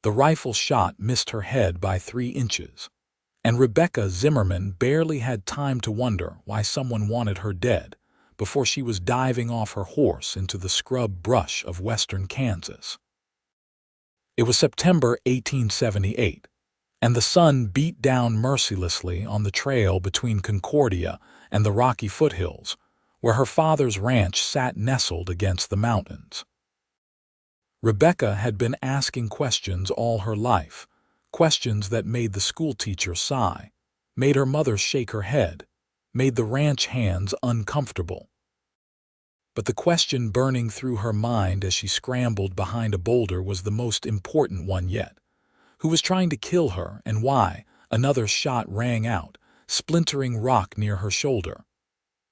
The rifle shot missed her head by 3 inches, and Rebecca Zimmerman barely had time to wonder why someone wanted her dead before she was diving off her horse into the scrub brush of western Kansas. It was September 1878, and the sun beat down mercilessly on the trail between Concordia and the Rocky foothills, where her father's ranch sat nestled against the mountains. Rebecca had been asking questions all her life, questions that made the schoolteacher sigh, made her mother shake her head, made the ranch hands uncomfortable. But the question burning through her mind as she scrambled behind a boulder was the most important one yet. Who was trying to kill her, and why? Another shot rang out, splintering rock near her shoulder.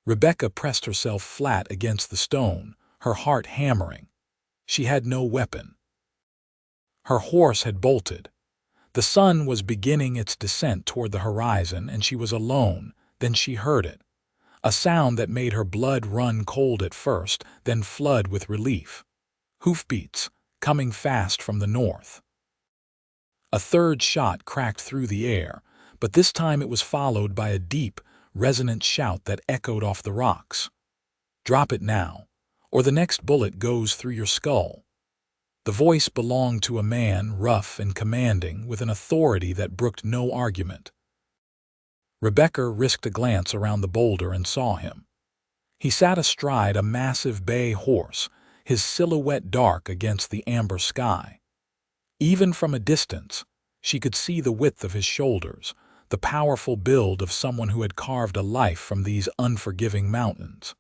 Rebecca pressed herself flat against the stone, her heart hammering. She had no weapon. Her horse had bolted. The sun was beginning its descent toward the horizon, and she was alone. Then she heard it. A sound that made her blood run cold at first, then flood with relief. Hoofbeats, coming fast from the north. A third shot cracked through the air, but this time it was followed by a deep, resonant shout that echoed off the rocks. "Drop it now, or the next bullet goes through your skull." The voice belonged to a man rough and commanding, with an authority that brooked no argument. Rebecca risked a glance around the boulder and saw him. He sat astride a massive bay horse, his silhouette dark against the amber sky. Even from a distance, she could see the width of his shoulders, the powerful build of someone who had carved a life from these unforgiving mountains.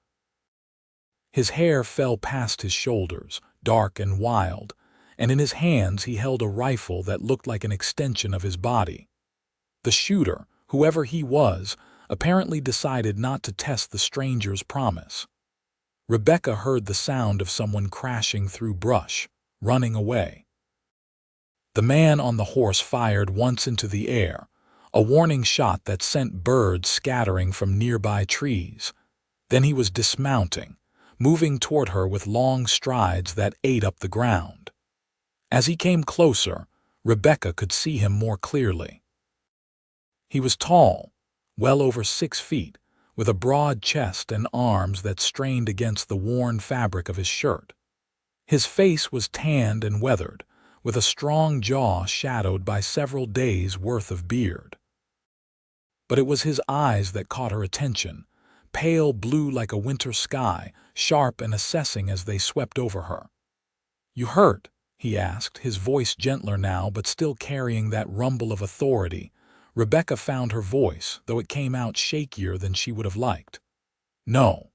His hair fell past his shoulders, dark and wild, and in his hands he held a rifle that looked like an extension of his body. The shooter, whoever he was, apparently decided not to test the stranger's promise. Rebecca heard the sound of someone crashing through brush, running away. The man on the horse fired once into the air, a warning shot that sent birds scattering from nearby trees. Then he was dismounting, moving toward her with long strides that ate up the ground. As he came closer, Rebecca could see him more clearly. He was tall, well over 6 feet, with a broad chest and arms that strained against the worn fabric of his shirt. His face was tanned and weathered, with a strong jaw shadowed by several days' worth of beard. But it was his eyes that caught her attention, pale blue like a winter sky, sharp and assessing as they swept over her. "You hurt?" he asked, his voice gentler now but still carrying that rumble of authority. Rebecca found her voice, though it came out shakier than she would have liked. "No."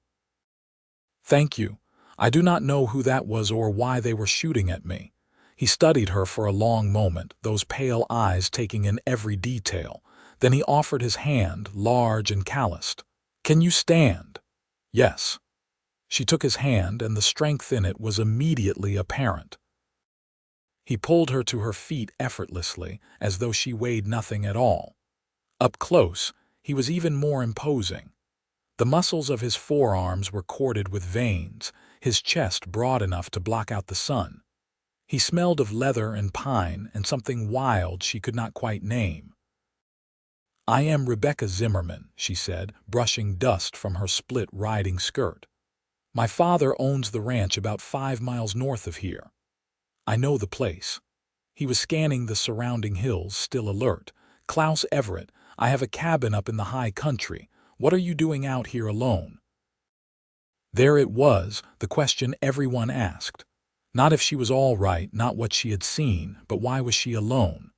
"Thank you. I do not know who that was or why they were shooting at me." He studied her for a long moment, those pale eyes taking in every detail. Then he offered his hand, large and calloused. "Can you stand?" "Yes." She took his hand, and the strength in it was immediately apparent. He pulled her to her feet effortlessly, as though she weighed nothing at all. Up close, he was even more imposing. The muscles of his forearms were corded with veins, his chest broad enough to block out the sun. He smelled of leather and pine and something wild she could not quite name. "I am Rebecca Zimmerman," she said, brushing dust from her split riding skirt. "My father owns the ranch about 5 miles north of here. I know the place." He was scanning the surrounding hills, still alert. "Klaus Everett, I have a cabin up in the high country. What are you doing out here alone?" There it was, the question everyone asked. Not if she was all right, not what she had seen, but why was she alone?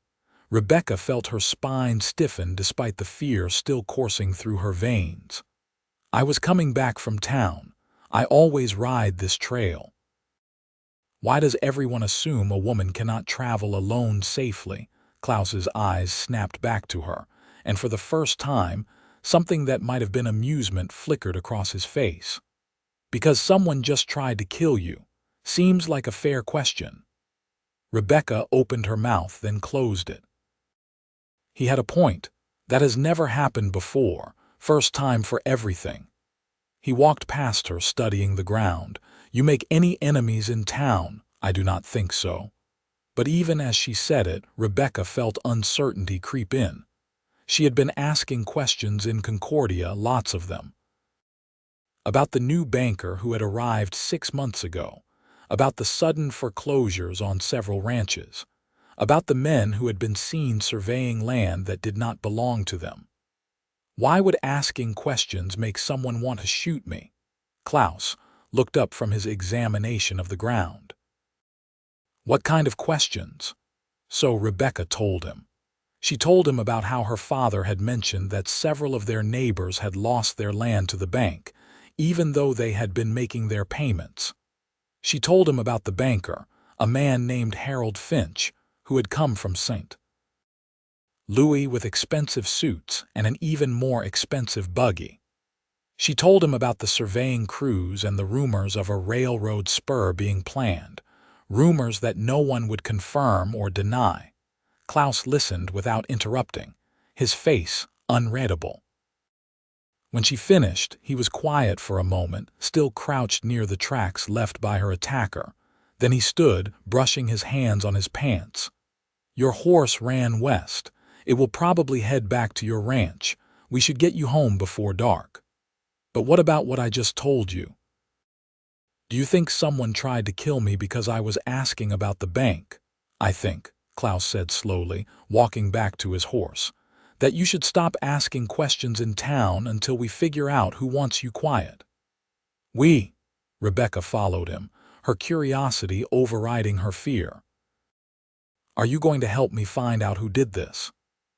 Rebecca felt her spine stiffen despite the fear still coursing through her veins. "I was coming back from town. I always ride this trail." Why does everyone assume a woman cannot travel alone safely? Klaus's eyes snapped back to her, and for the first time, something that might have been amusement flickered across his face. "Because someone just tried to kill you. Seems like a fair question." Rebecca opened her mouth, then closed it. He had a point. That has never happened before. First time for everything. He walked past her, studying the ground. "You make any enemies in town?" "I do not think so." But even as she said it, Rebecca felt uncertainty creep in. She had been asking questions in Concordia, lots of them. About the new banker who had arrived 6 months ago, about the sudden foreclosures on several ranches, about the men who had been seen surveying land that did not belong to them. Why would asking questions make someone want to shoot me? Klaus looked up from his examination of the ground. What kind of questions? So Rebecca told him. She told him about how her father had mentioned that several of their neighbors had lost their land to the bank, even though they had been making their payments. She told him about the banker, a man named Harold Finch, who had come from St. Louis with expensive suits and an even more expensive buggy. She told him about the surveying crews and the rumors of a railroad spur being planned, rumors that no one would confirm or deny. Klaus listened without interrupting, his face unreadable. When she finished, he was quiet for a moment, still crouched near the tracks left by her attacker. Then he stood, brushing his hands on his pants. Your horse ran west. It will probably head back to your ranch. We should get you home before dark. But what about what I just told you? Do you think someone tried to kill me because I was asking about the bank? I think, Klaus said slowly, walking back to his horse, that you should stop asking questions in town until we figure out who wants you quiet. Rebecca followed him, her curiosity overriding her fear. Are you going to help me find out who did this?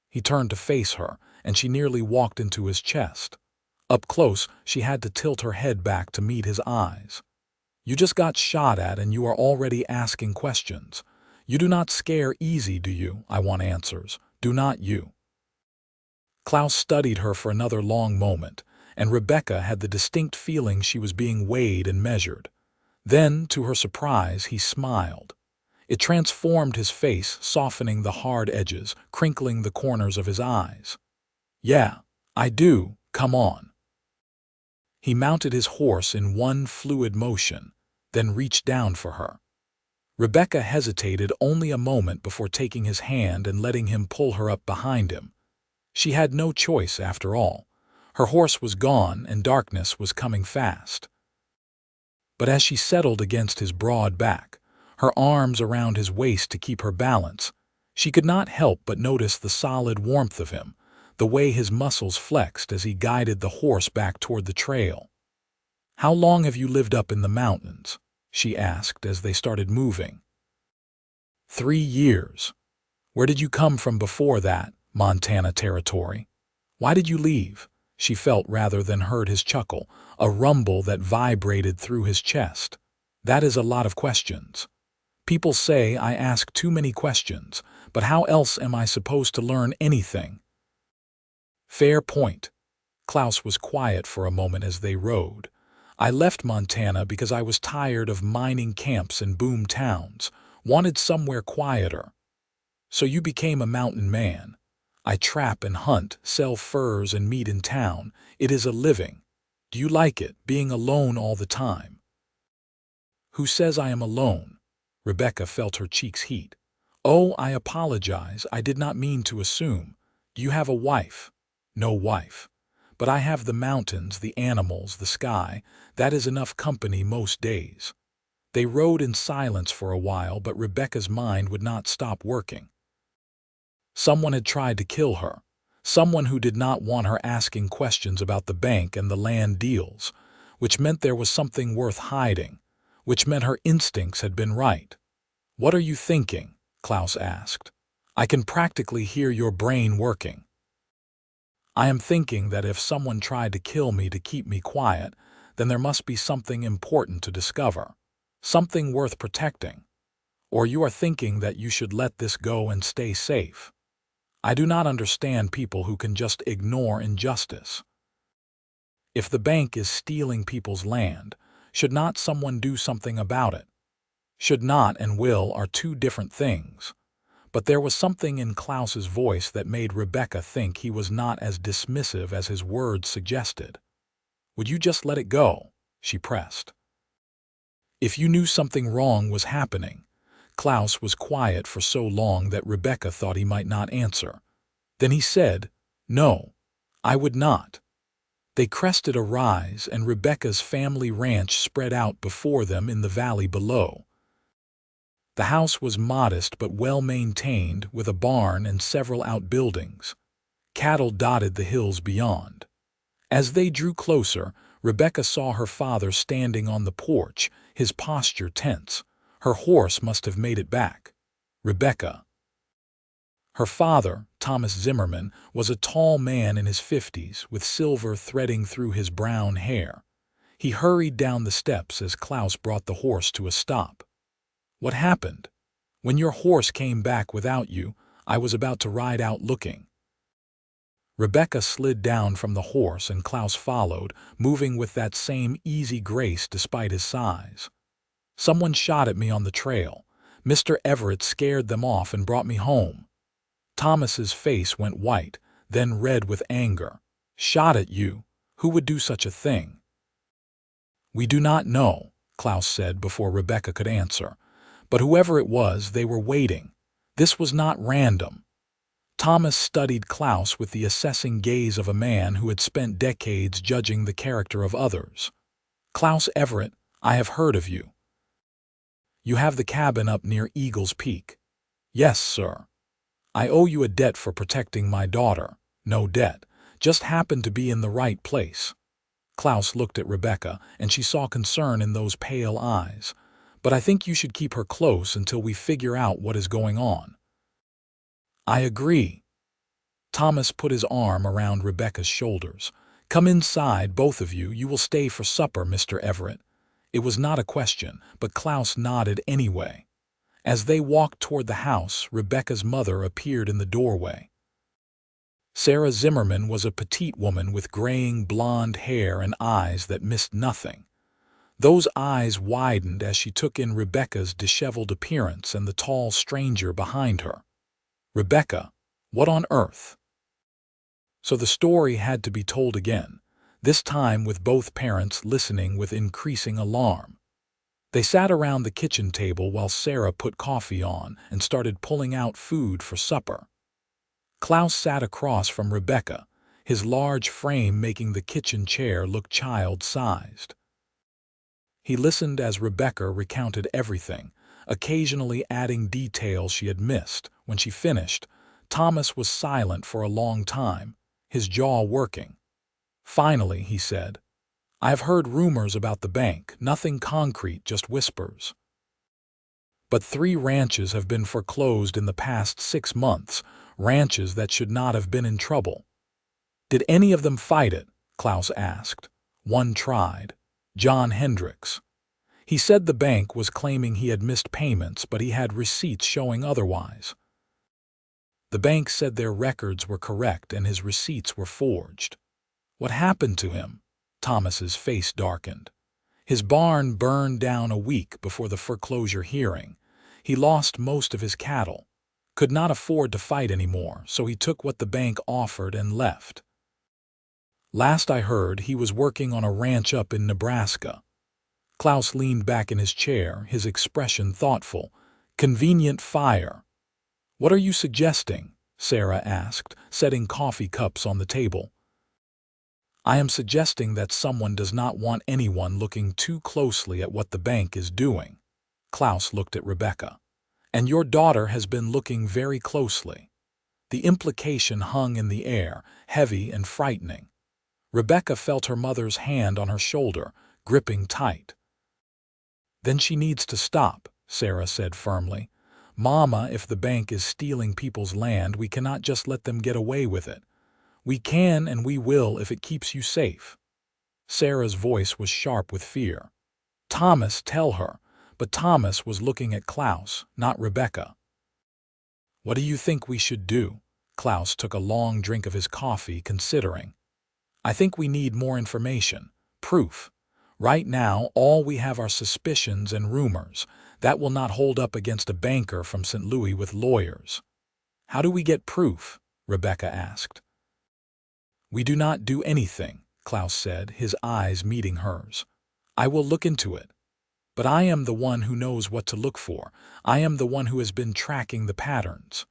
He turned to face her, and she nearly walked into his chest. Up close, she had to tilt her head back to meet his eyes. You just got shot at and you are already asking questions. You do not scare easy, do you? I want answers. Do not you? Klaus studied her for another long moment, and Rebecca had the distinct feeling she was being weighed and measured. Then, to her surprise, he smiled. It transformed his face, softening the hard edges, crinkling the corners of his eyes. Yeah, I do, come on. He mounted his horse in one fluid motion, then reached down for her. Rebecca hesitated only a moment before taking his hand and letting him pull her up behind him. She had no choice, after all. Her horse was gone and darkness was coming fast. But as she settled against his broad back, her arms around his waist to keep her balance, she could not help but notice the solid warmth of him, the way his muscles flexed as he guided the horse back toward the trail. How long have you lived up in the mountains? She asked as they started moving. 3 years. Where did you come from before that? Montana territory. Why did you leave? She felt rather than heard his chuckle, a rumble that vibrated through his chest. That is a lot of questions. People say I ask too many questions, but how else am I supposed to learn anything? Fair point. Klaus was quiet for a moment as they rode. I left Montana because I was tired of mining camps and boom towns, wanted somewhere quieter. So you became a mountain man. I trap and hunt, sell furs and meat in town. It is a living. Do you like it, being alone all the time? Who says I am alone? Rebecca felt her cheeks heat. Oh, I apologize. I did not mean to assume. Do you have a wife? No wife. But I have the mountains, the animals, the sky. That is enough company most days. They rode in silence for a while, but Rebecca's mind would not stop working. Someone had tried to kill her. Someone who did not want her asking questions about the bank and the land deals, which meant there was something worth hiding, which meant her instincts had been right. What are you thinking? Klaus asked. I can practically hear your brain working. I am thinking that if someone tried to kill me to keep me quiet, then there must be something important to discover, something worth protecting. Or you are thinking that you should let this go and stay safe. I do not understand people who can just ignore injustice. If the bank is stealing people's land, should not someone do something about it? Should not and will are two different things. But there was something in Klaus's voice that made Rebecca think he was not as dismissive as his words suggested. Would you just let it go? She pressed. If you knew something wrong was happening. Klaus was quiet for so long that Rebecca thought he might not answer. Then he said, "No, I would not." They crested a rise, and Rebecca's family ranch spread out before them in the valley below. The house was modest but well-maintained, with a barn and several outbuildings. Cattle dotted the hills beyond. As they drew closer, Rebecca saw her father standing on the porch, his posture tense. Her horse must have made it back. Rebecca. Her father, Thomas Zimmerman, was a tall man in his 50s, with silver threading through his brown hair. He hurried down the steps as Klaus brought the horse to a stop. "What happened? When your horse came back without you, I was about to ride out looking." Rebecca slid down from the horse and Klaus followed, moving with that same easy grace despite his size. "Someone shot at me on the trail. Mr. Everett scared them off and brought me home." Thomas's face went white, then red with anger. "Shot at you? Who would do such a thing?" "We do not know," Klaus said before Rebecca could answer. "But whoever it was, they were waiting. This was not random." Thomas studied Klaus with the assessing gaze of a man who had spent decades judging the character of others. "Klaus Everett, I have heard of you. You have the cabin up near Eagle's Peak." "Yes, sir. I owe you a debt for protecting my daughter." "No debt, just happened to be in the right place." Klaus looked at Rebecca, and she saw concern in those pale eyes. "But I think you should keep her close until we figure out what is going on." "I agree." Thomas put his arm around Rebecca's shoulders. "Come inside, both of you. You will stay for supper, Mr. Everett." It was not a question, but Klaus nodded anyway. As they walked toward the house, Rebecca's mother appeared in the doorway. Sarah Zimmerman was a petite woman with graying blonde hair and eyes that missed nothing. Those eyes widened as she took in Rebecca's disheveled appearance and the tall stranger behind her. "Rebecca, what on earth?" So the story had to be told again, this time with both parents listening with increasing alarm. They sat around the kitchen table while Sarah put coffee on and started pulling out food for supper. Klaus sat across from Rebecca, his large frame making the kitchen chair look child-sized. He listened as Rebecca recounted everything, occasionally adding details she had missed. When she finished, Thomas was silent for a long time, his jaw working. Finally, he said, "I have heard rumors about the bank, nothing concrete, just whispers. But 3 ranches have been foreclosed in the past 6 months, ranches that should not have been in trouble." "Did any of them fight it?" Klaus asked. "One tried. John Hendricks. He said the bank was claiming he had missed payments, but he had receipts showing otherwise. The bank said their records were correct and his receipts were forged." "What happened to him?" Thomas's face darkened. "His barn burned down a week before the foreclosure hearing. He lost most of his cattle, could not afford to fight anymore, so he took what the bank offered and left. Last I heard, he was working on a ranch up in Nebraska." Klaus leaned back in his chair, his expression thoughtful. "Convenient fire." "What are you suggesting?" Sarah asked, setting coffee cups on the table. "I am suggesting that someone does not want anyone looking too closely at what the bank is doing." Klaus looked at Rebecca. "And your daughter has been looking very closely." The implication hung in the air, heavy and frightening. Rebecca felt her mother's hand on her shoulder, gripping tight. "Then she needs to stop," Sarah said firmly. "Mama, if the bank is stealing people's land, we cannot just let them get away with it. We can and we will if it keeps you safe." Sarah's voice was sharp with fear. "Thomas, tell her." But Thomas was looking at Klaus, not Rebecca. "What do you think we should do?" Klaus took a long drink of his coffee, considering. "I think we need more information, proof. Right now, all we have are suspicions and rumors. That will not hold up against a banker from St. Louis with lawyers." "How do we get proof?" Rebecca asked. "We do not do anything," Klaus said, his eyes meeting hers. "I will look into it." But I am the one who knows what to look for. I am the one who has been tracking the patterns.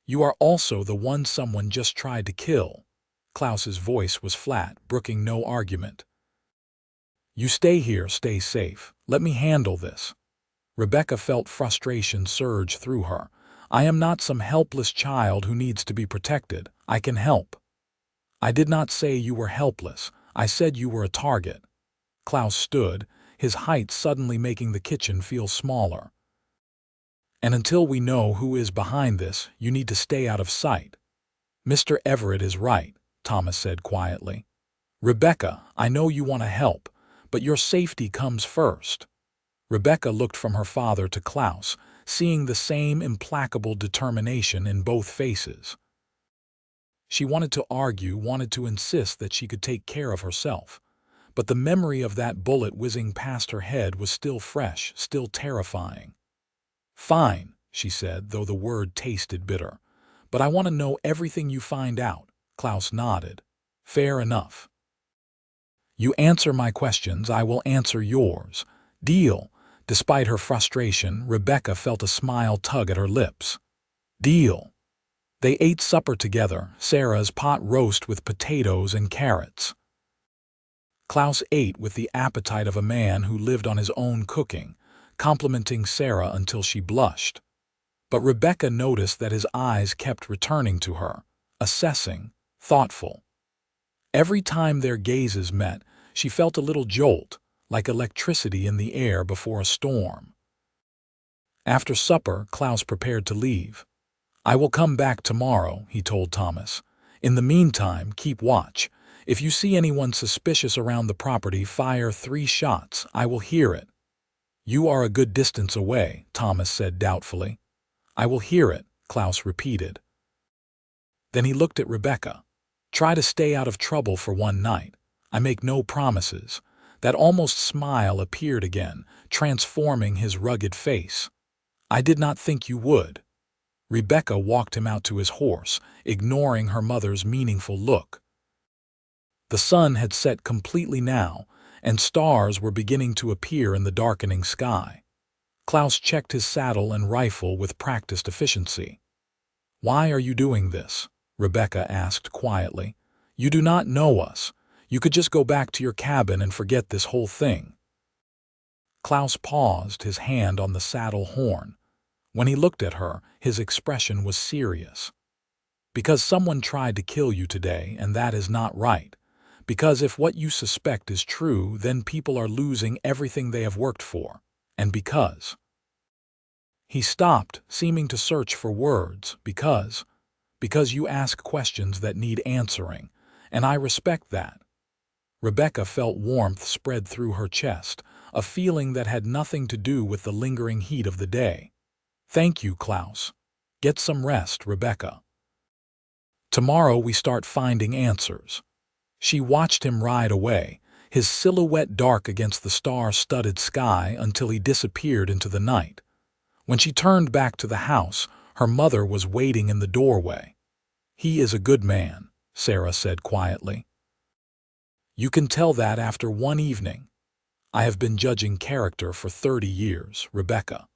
You are also the one someone just tried to kill. Klaus's voice was flat, brooking no argument. You stay here, stay safe. Let me handle this. Rebecca felt frustration surge through her. I am not some helpless child who needs to be protected. I can help. I did not say you were helpless. I said you were a target. Klaus stood, his height suddenly making the kitchen feel smaller. And until we know who is behind this, you need to stay out of sight. Mr. Everett is right, Thomas said quietly. Rebecca, I know you want to help, but your safety comes first. Rebecca looked from her father to Klaus, seeing the same implacable determination in both faces. She wanted to argue, wanted to insist that she could take care of herself. But the memory of that bullet whizzing past her head was still fresh, still terrifying. Fine, she said, though the word tasted bitter. But I want to know everything you find out. Klaus nodded. Fair enough. You answer my questions, I will answer yours. Deal. Despite her frustration, Rebecca felt a smile tug at her lips. Deal. They ate supper together, Sarah's pot roast with potatoes and carrots. Klaus ate with the appetite of a man who lived on his own cooking, complimenting Sarah until she blushed. But Rebecca noticed that his eyes kept returning to her, assessing, thoughtful. Every time their gazes met, she felt a little jolt, like electricity in the air before a storm. After supper, Klaus prepared to leave. I will come back tomorrow, he told Thomas. In the meantime, keep watch. If you see anyone suspicious around the property, fire 3 shots. I will hear it. You are a good distance away, Thomas said doubtfully. I will hear it, Klaus repeated. Then he looked at Rebecca. Try to stay out of trouble for one night. I make no promises. That almost smile appeared again, transforming his rugged face. I did not think you would. Rebecca walked him out to his horse, ignoring her mother's meaningful look. The sun had set completely now, and stars were beginning to appear in the darkening sky. Klaus checked his saddle and rifle with practiced efficiency. Why are you doing this? Rebecca asked quietly. You do not know us. You could just go back to your cabin and forget this whole thing. Klaus paused, his hand on the saddle horn. When he looked at her, his expression was serious. Because someone tried to kill you today, and that is not right. Because if what you suspect is true, then people are losing everything they have worked for. And because. He stopped, seeming to search for words. Because you ask questions that need answering, and I respect that. Rebecca felt warmth spread through her chest, a feeling that had nothing to do with the lingering heat of the day. Thank you, Klaus. Get some rest, Rebecca. Tomorrow we start finding answers. She watched him ride away, his silhouette dark against the star-studded sky until he disappeared into the night. When she turned back to the house, her mother was waiting in the doorway. He is a good man, Sarah said quietly. You can tell that after one evening. I have been judging character for 30 years, Rebecca.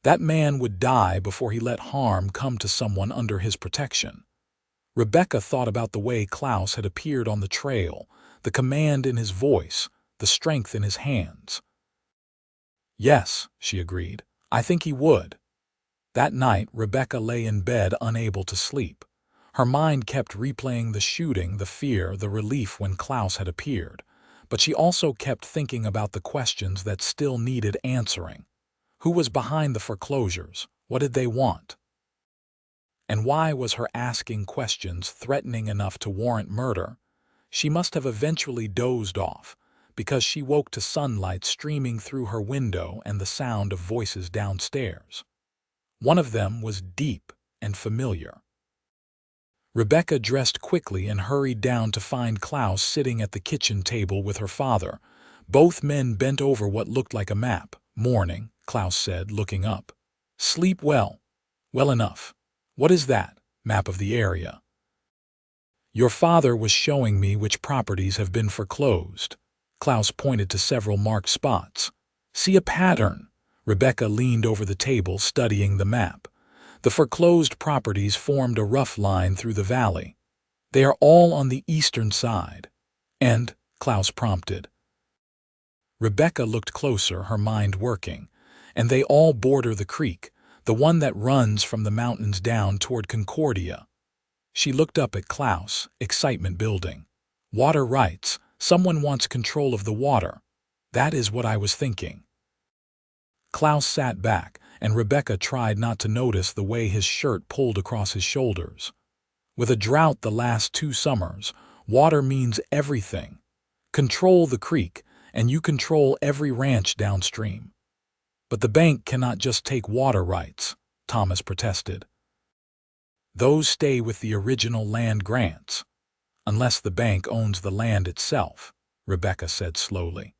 That man would die before he let harm come to someone under his protection. Rebecca thought about the way Klaus had appeared on the trail, the command in his voice, the strength in his hands. Yes, she agreed. I think he would. That night, Rebecca lay in bed unable to sleep. Her mind kept replaying the shooting, the fear, the relief when Klaus had appeared. But she also kept thinking about the questions that still needed answering. Who was behind the foreclosures? What did they want? And why was her asking questions threatening enough to warrant murder? She must have eventually dozed off, because she woke to sunlight streaming through her window and the sound of voices downstairs. One of them was deep and familiar. Rebecca dressed quickly and hurried down to find Klaus sitting at the kitchen table with her father. Both men bent over what looked like a map. Morning, Klaus said, looking up. Sleep well. Well enough. What is that? Map of the area. Your father was showing me which properties have been foreclosed. Klaus pointed to several marked spots. See a pattern. Rebecca leaned over the table, studying the map. The foreclosed properties formed a rough line through the valley. They are all on the eastern side. And, Klaus prompted. Rebecca looked closer, her mind working. And they all border the creek, the one that runs from the mountains down toward Concordia. She looked up at Klaus, excitement building. Water rights. Someone wants control of the water. That is what I was thinking. Klaus sat back, and Rebecca tried not to notice the way his shirt pulled across his shoulders. With a drought the last 2 summers, water means everything. Control the creek, and you control every ranch downstream. But the bank cannot just take water rights, Thomas protested. Those stay with the original land grants. Unless the bank owns the land itself, Rebecca said slowly.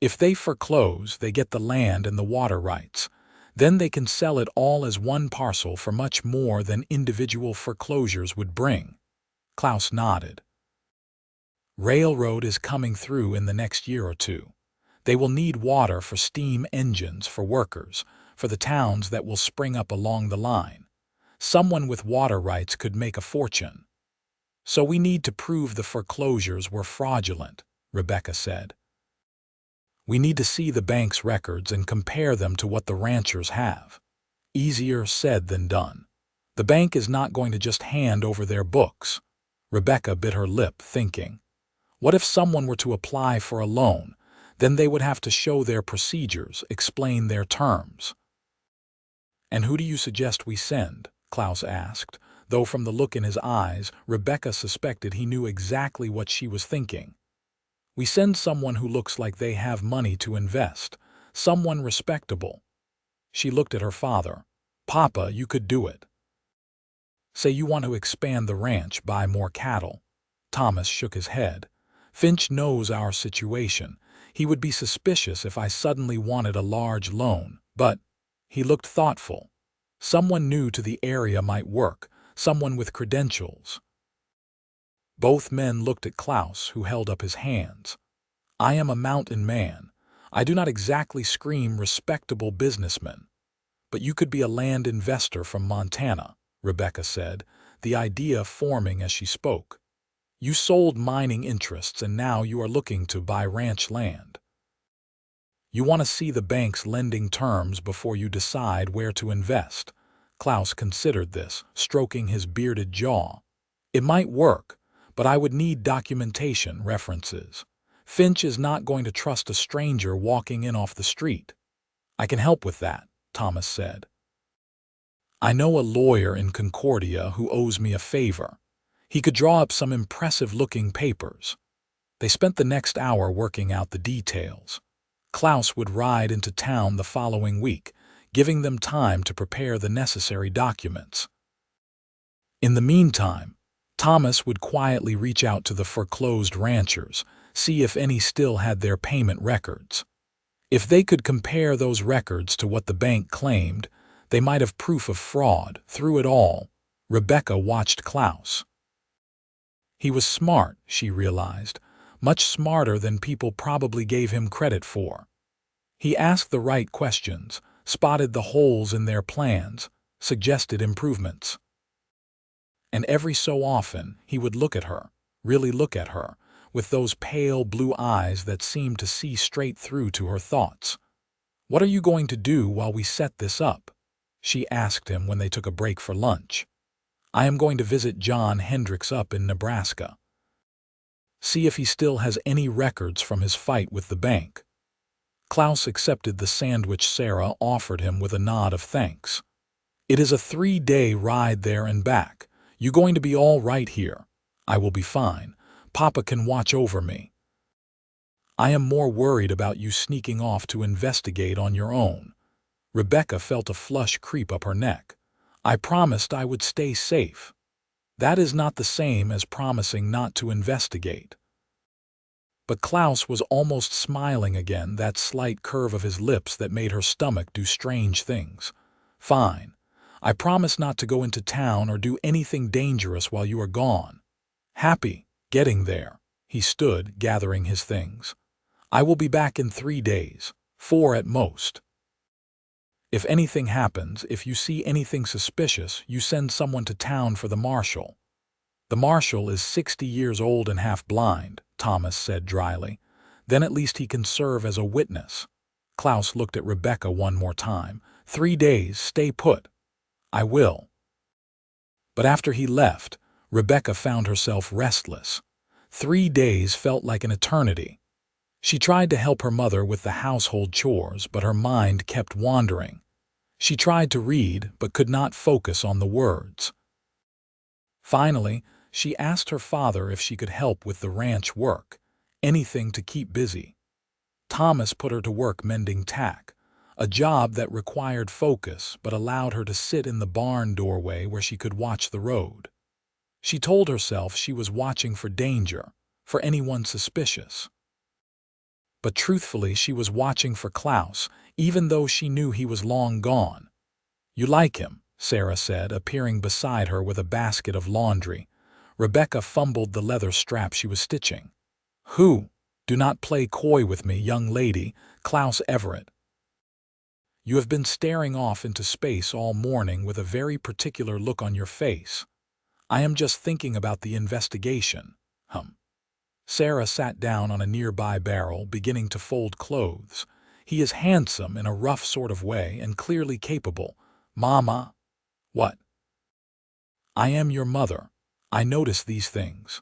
If they foreclose, they get the land and the water rights. Then they can sell it all as one parcel for much more than individual foreclosures would bring. Klaus nodded. Railroad is coming through in the next year or 2. They will need water for steam engines, for workers, for the towns that will spring up along the line. Someone with water rights could make a fortune. So we need to prove the foreclosures were fraudulent, Rebecca said. We need to see the bank's records and compare them to what the ranchers have. Easier said than done. The bank is not going to just hand over their books. Rebecca bit her lip, thinking. What if someone were to apply for a loan? Then they would have to show their procedures, explain their terms. And who do you suggest we send? Klaus asked, though from the look in his eyes, Rebecca suspected he knew exactly what she was thinking. We send someone who looks like they have money to invest, someone respectable. She looked at her father. Papa, you could do it. Say you want to expand the ranch, buy more cattle. Thomas shook his head. Finch knows our situation. He would be suspicious if I suddenly wanted a large loan, but he looked thoughtful. Someone new to the area might work, someone with credentials. Both men looked at Klaus, who held up his hands. I am a mountain man. I do not exactly scream respectable businessman. But you could be a land investor from Montana, Rebecca said, the idea forming as she spoke. You sold mining interests and now you are looking to buy ranch land. You want to see the bank's lending terms before you decide where to invest. Klaus considered this, stroking his bearded jaw. It might work, but I would need documentation, references. Finch is not going to trust a stranger walking in off the street. I can help with that, Thomas said. I know a lawyer in Concordia who owes me a favor. He could draw up some impressive-looking papers. They spent the next hour working out the details. Klaus would ride into town the following week, giving them time to prepare the necessary documents. In the meantime, Thomas would quietly reach out to the foreclosed ranchers, see if any still had their payment records. If they could compare those records to what the bank claimed, they might have proof of fraud. Through it all, Rebecca watched Klaus. He was smart, she realized, much smarter than people probably gave him credit for. He asked the right questions, spotted the holes in their plans, suggested improvements. And every so often, he would look at her, really look at her, with those pale blue eyes that seemed to see straight through to her thoughts. What are you going to do while we set this up? She asked him when they took a break for lunch. I am going to visit John Hendricks up in Nebraska. See if he still has any records from his fight with the bank. Klaus accepted the sandwich Sarah offered him with a nod of thanks. It is a 3-day ride there and back. You going to be all right here? I will be fine. Papa can watch over me. I am more worried about you sneaking off to investigate on your own. Rebecca felt a flush creep up her neck. I promised I would stay safe. That is not the same as promising not to investigate. But Klaus was almost smiling again, that slight curve of his lips that made her stomach do strange things. Fine. I promise not to go into town or do anything dangerous while you are gone. Happy, getting there. He stood, gathering his things. I will be back in 3 days. 4 at most. If anything happens, if you see anything suspicious, you send someone to town for the marshal. The marshal is 60 years old and half blind, Thomas said dryly. Then at least he can serve as a witness. Klaus looked at Rebecca one more time. 3 days, stay put. I will. But after he left, Rebecca found herself restless. 3 days felt like an eternity. She tried to help her mother with the household chores, but her mind kept wandering. She tried to read, but could not focus on the words. Finally, she asked her father if she could help with the ranch work, anything to keep busy. Thomas put her to work mending tack, a job that required focus but allowed her to sit in the barn doorway where she could watch the road. She told herself she was watching for danger, for anyone suspicious. But truthfully, she was watching for Klaus, even though she knew he was long gone. "You like him," Sarah said, appearing beside her with a basket of laundry. Rebecca fumbled the leather strap she was stitching. "Who? Do not play coy with me, young lady, Klaus Everett. You have been staring off into space all morning with a very particular look on your face. I am just thinking about the investigation." Sarah sat down on a nearby barrel, beginning to fold clothes. "He is handsome in a rough sort of way and clearly capable. Mama." "What?" "I am your mother. I notice these things."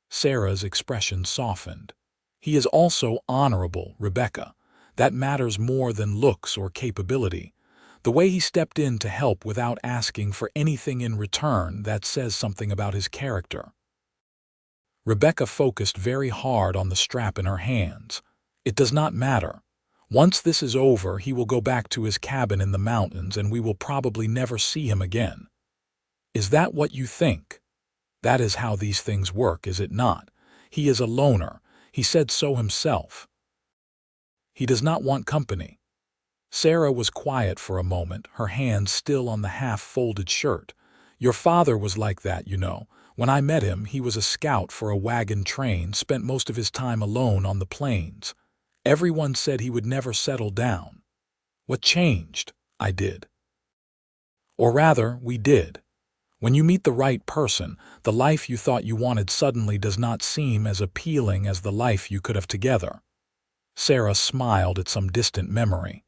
Sarah's expression softened. "He is also honorable, Rebecca. That matters more than looks or capability. The way he stepped in to help without asking for anything in return, that says something about his character." Rebecca focused very hard on the strap in her hands. "It does not matter. Once this is over, he will go back to his cabin in the mountains and we will probably never see him again." "Is that what you think?" "That is how these things work, is it not? He is a loner. He said so himself. He does not want company." Sarah was quiet for a moment, her hands still on the half-folded shirt. "Your father was like that, you know. When I met him, he was a scout for a wagon train, spent most of his time alone on the plains. Everyone said he would never settle down. What changed? I did. Or rather, we did. When you meet the right person, the life you thought you wanted suddenly does not seem as appealing as the life you could have together." Sarah smiled at some distant memory.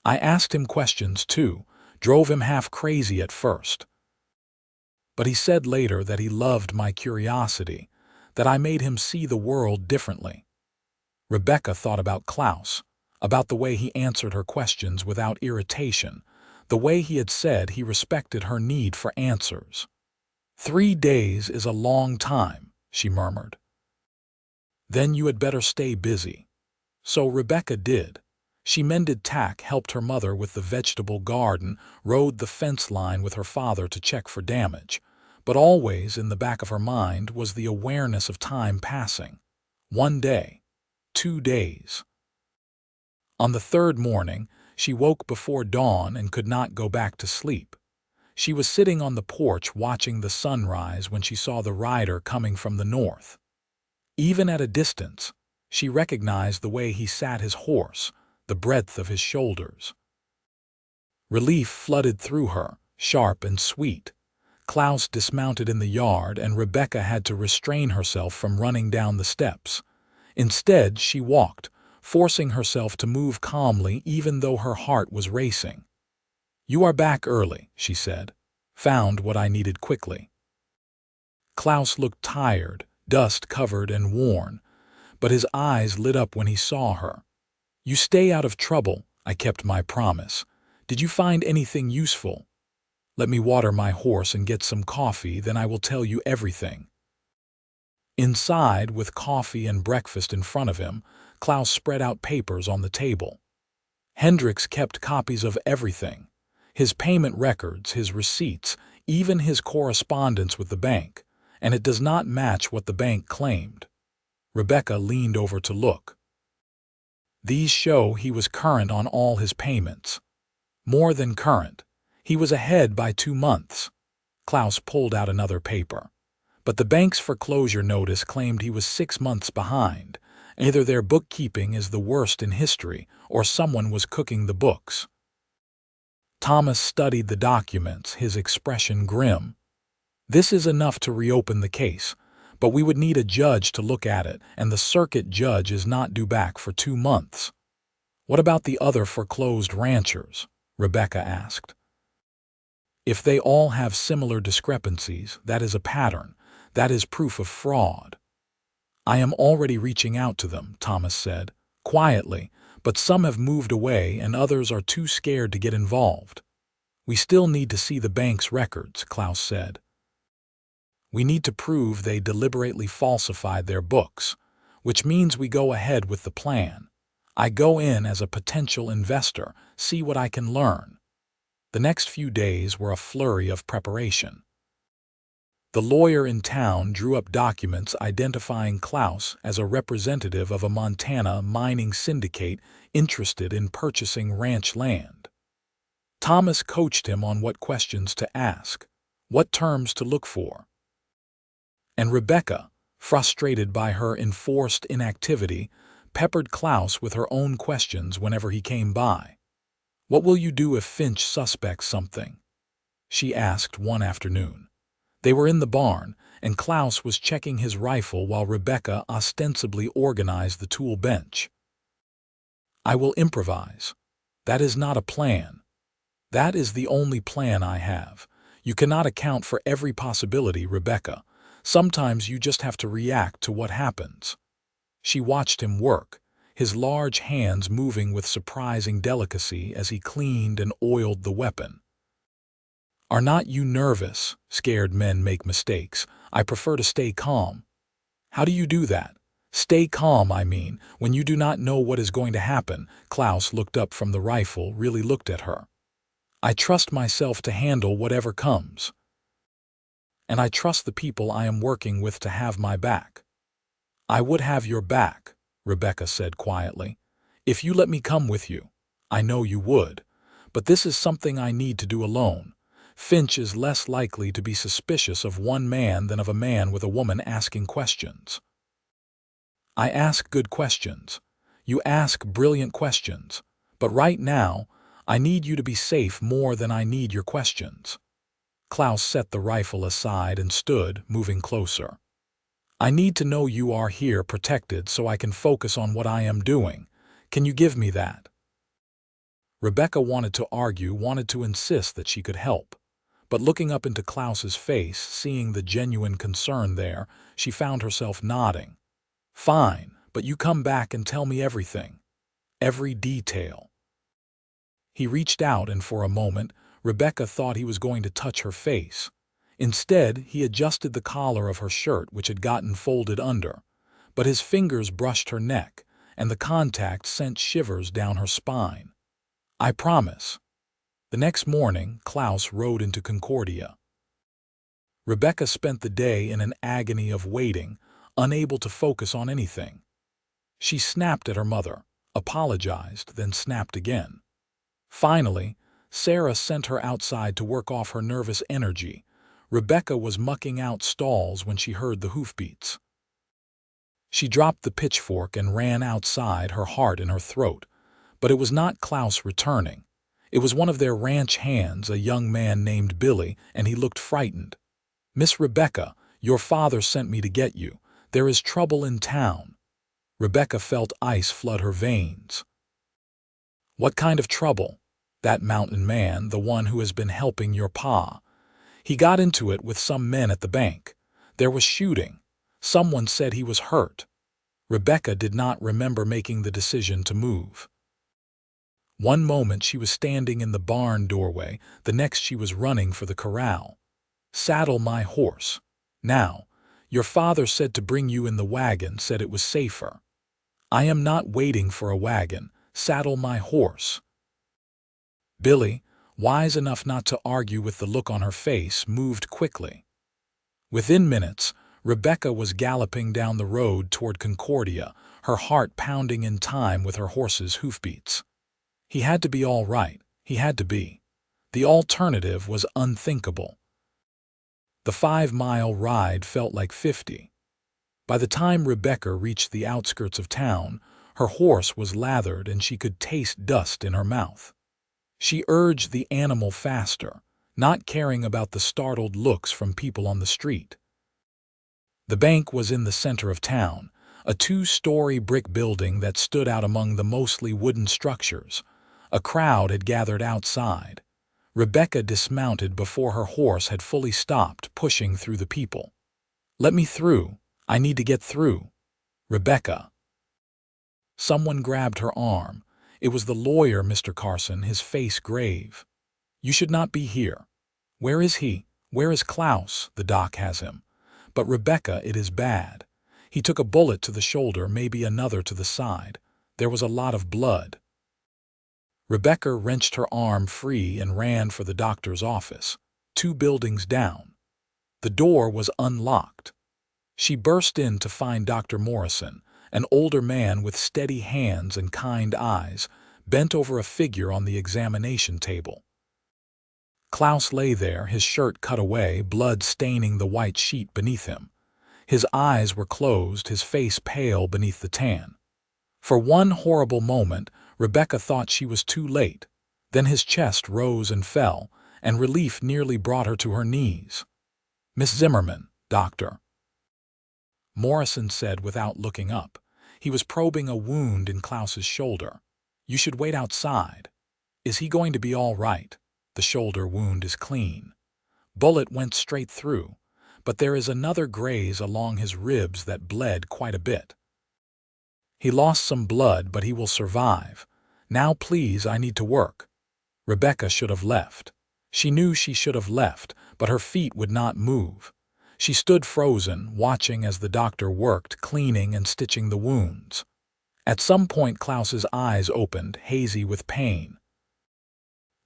"I asked him questions too, drove him half crazy at first. But he said later that he loved my curiosity, that I made him see the world differently." Rebecca thought about Klaus, about the way he answered her questions without irritation, the way he had said he respected her need for answers. 3 days is a long time," she murmured. "Then you had better stay busy." So Rebecca did. She mended tack, helped her mother with the vegetable garden, rode the fence line with her father to check for damage. But always in the back of her mind was the awareness of time passing. 1 day, 2 days. On the 3rd morning, she woke before dawn and could not go back to sleep. She was sitting on the porch watching the sunrise when she saw the rider coming from the north. Even at a distance, she recognized the way he sat his horse, the breadth of his shoulders. Relief flooded through her, sharp and sweet. Klaus dismounted in the yard and Rebecca had to restrain herself from running down the steps. Instead, she walked, forcing herself to move calmly even though her heart was racing. "You are back early," she said. "Found what I needed quickly." Klaus looked tired, dust-covered and worn, but his eyes lit up when he saw her. "You stay out of trouble. I kept my promise. Did you find anything useful?" "Let me water my horse and get some coffee, then I will tell you everything." Inside, with coffee and breakfast in front of him, Klaus spread out papers on the table. Hendricks kept copies of everything. His payment records, his receipts, even his correspondence with the bank, and it does not match what the bank claimed. Rebecca leaned over to look. These show he was current on all his payments. More than current. He was ahead by 2 months. Klaus pulled out another paper. But the bank's foreclosure notice claimed he was 6 months behind, Either their bookkeeping is the worst in history, or someone was cooking the books. Thomas studied the documents, his expression grim. This is enough to reopen the case, but we would need a judge to look at it, and the circuit judge is not due back for 2 months. What about the other foreclosed ranchers? Rebecca asked. If they all have similar discrepancies, that is a pattern. That is proof of fraud. I am already reaching out to them, Thomas said, quietly, but some have moved away and others are too scared to get involved. We still need to see the bank's records, Klaus said. We need to prove they deliberately falsified their books, which means we go ahead with the plan. I go in as a potential investor, see what I can learn. The next few days were a flurry of preparation. The lawyer in town drew up documents identifying Klaus as a representative of a Montana mining syndicate interested in purchasing ranch land. Thomas coached him on what questions to ask, what terms to look for. And Rebecca, frustrated by her enforced inactivity, peppered Klaus with her own questions whenever he came by. What will you do if Finch suspects something? She asked one afternoon. They were in the barn, and Klaus was checking his rifle while Rebecca ostensibly organized the tool bench. I will improvise. That is not a plan. That is the only plan I have. You cannot account for every possibility, Rebecca. Sometimes you just have to react to what happens. She watched him work, his large hands moving with surprising delicacy as he cleaned and oiled the weapon. Are not you nervous? Scared men make mistakes. I prefer to stay calm. How do you do that? Stay calm, I mean, when you do not know what is going to happen. Klaus looked up from the rifle, really looked at her. I trust myself to handle whatever comes. And I trust the people I am working with to have my back. I would have your back, Rebecca said quietly. If you let me come with you. I know you would. But this is something I need to do alone. Finch is less likely to be suspicious of one man than of a man with a woman asking questions. I ask good questions. You ask brilliant questions. But right now, I need you to be safe more than I need your questions. Klaus set the rifle aside and stood, moving closer. I need to know you are here protected so I can focus on what I am doing. Can you give me that? Rebecca wanted to argue, wanted to insist that she could help. But looking up into Klaus's face, seeing the genuine concern there, she found herself nodding. Fine, but you come back and tell me everything. Every detail. He reached out and for a moment, Rebecca thought he was going to touch her face. Instead, he adjusted the collar of her shirt which had gotten folded under. But his fingers brushed her neck, and the contact sent shivers down her spine. I promise. The next morning, Klaus rode into Concordia. Rebecca spent the day in an agony of waiting, unable to focus on anything. She snapped at her mother, apologized, then snapped again. Finally, Sarah sent her outside to work off her nervous energy. Rebecca was mucking out stalls when she heard the hoofbeats. She dropped the pitchfork and ran outside, her heart in her throat. But it was not Klaus returning. It was one of their ranch hands, a young man named Billy, and he looked frightened. Miss Rebecca, your father sent me to get you. There is trouble in town. Rebecca felt ice flood her veins. What kind of trouble? That mountain man, the one who has been helping your pa. He got into it with some men at the bank. There was shooting. Someone said he was hurt. Rebecca did not remember making the decision to move. One moment she was standing in the barn doorway, the next she was running for the corral. Saddle my horse. Now, your father said to bring you in the wagon, said it was safer. I am not waiting for a wagon. Saddle my horse. Billy, wise enough not to argue with the look on her face, moved quickly. Within minutes, Rebecca was galloping down the road toward Concordia, her heart pounding in time with her horse's hoofbeats. He had to be all right. He had to be. The alternative was unthinkable. The 5-mile ride felt like 50. By the time Rebecca reached the outskirts of town, her horse was lathered and she could taste dust in her mouth. She urged the animal faster, not caring about the startled looks from people on the street. The bank was in the center of town, a two-story brick building that stood out among the mostly wooden structures. A crowd had gathered outside. Rebecca dismounted before her horse had fully stopped, pushing through the people. "Let me through. I need to get through." "Rebecca." Someone grabbed her arm. It was the lawyer, Mr. Carson, his face grave. "You should not be here." "Where is he? Where is Klaus? The doc has him." "But Rebecca, it is bad. He took a bullet to the shoulder, maybe another to the side. There was a lot of blood." Rebecca wrenched her arm free and ran for the doctor's office, 2 buildings down. The door was unlocked. She burst in to find Dr. Morrison, an older man with steady hands and kind eyes, bent over a figure on the examination table. Klaus lay there, his shirt cut away, blood staining the white sheet beneath him. His eyes were closed, his face pale beneath the tan. For one horrible moment, Rebecca thought she was too late. Then his chest rose and fell, and relief nearly brought her to her knees. "Miss Zimmerman, doctor," Morrison said without looking up. He was probing a wound in Klaus's shoulder. "You should wait outside." "Is he going to be all right?" "The shoulder wound is clean. Bullet went straight through, but there is another graze along his ribs that bled quite a bit. He lost some blood, but he will survive. Now please, I need to work." Rebecca should have left. She knew she should have left, but her feet would not move. She stood frozen, watching as the doctor worked, cleaning and stitching the wounds. At some point Klaus's eyes opened, hazy with pain.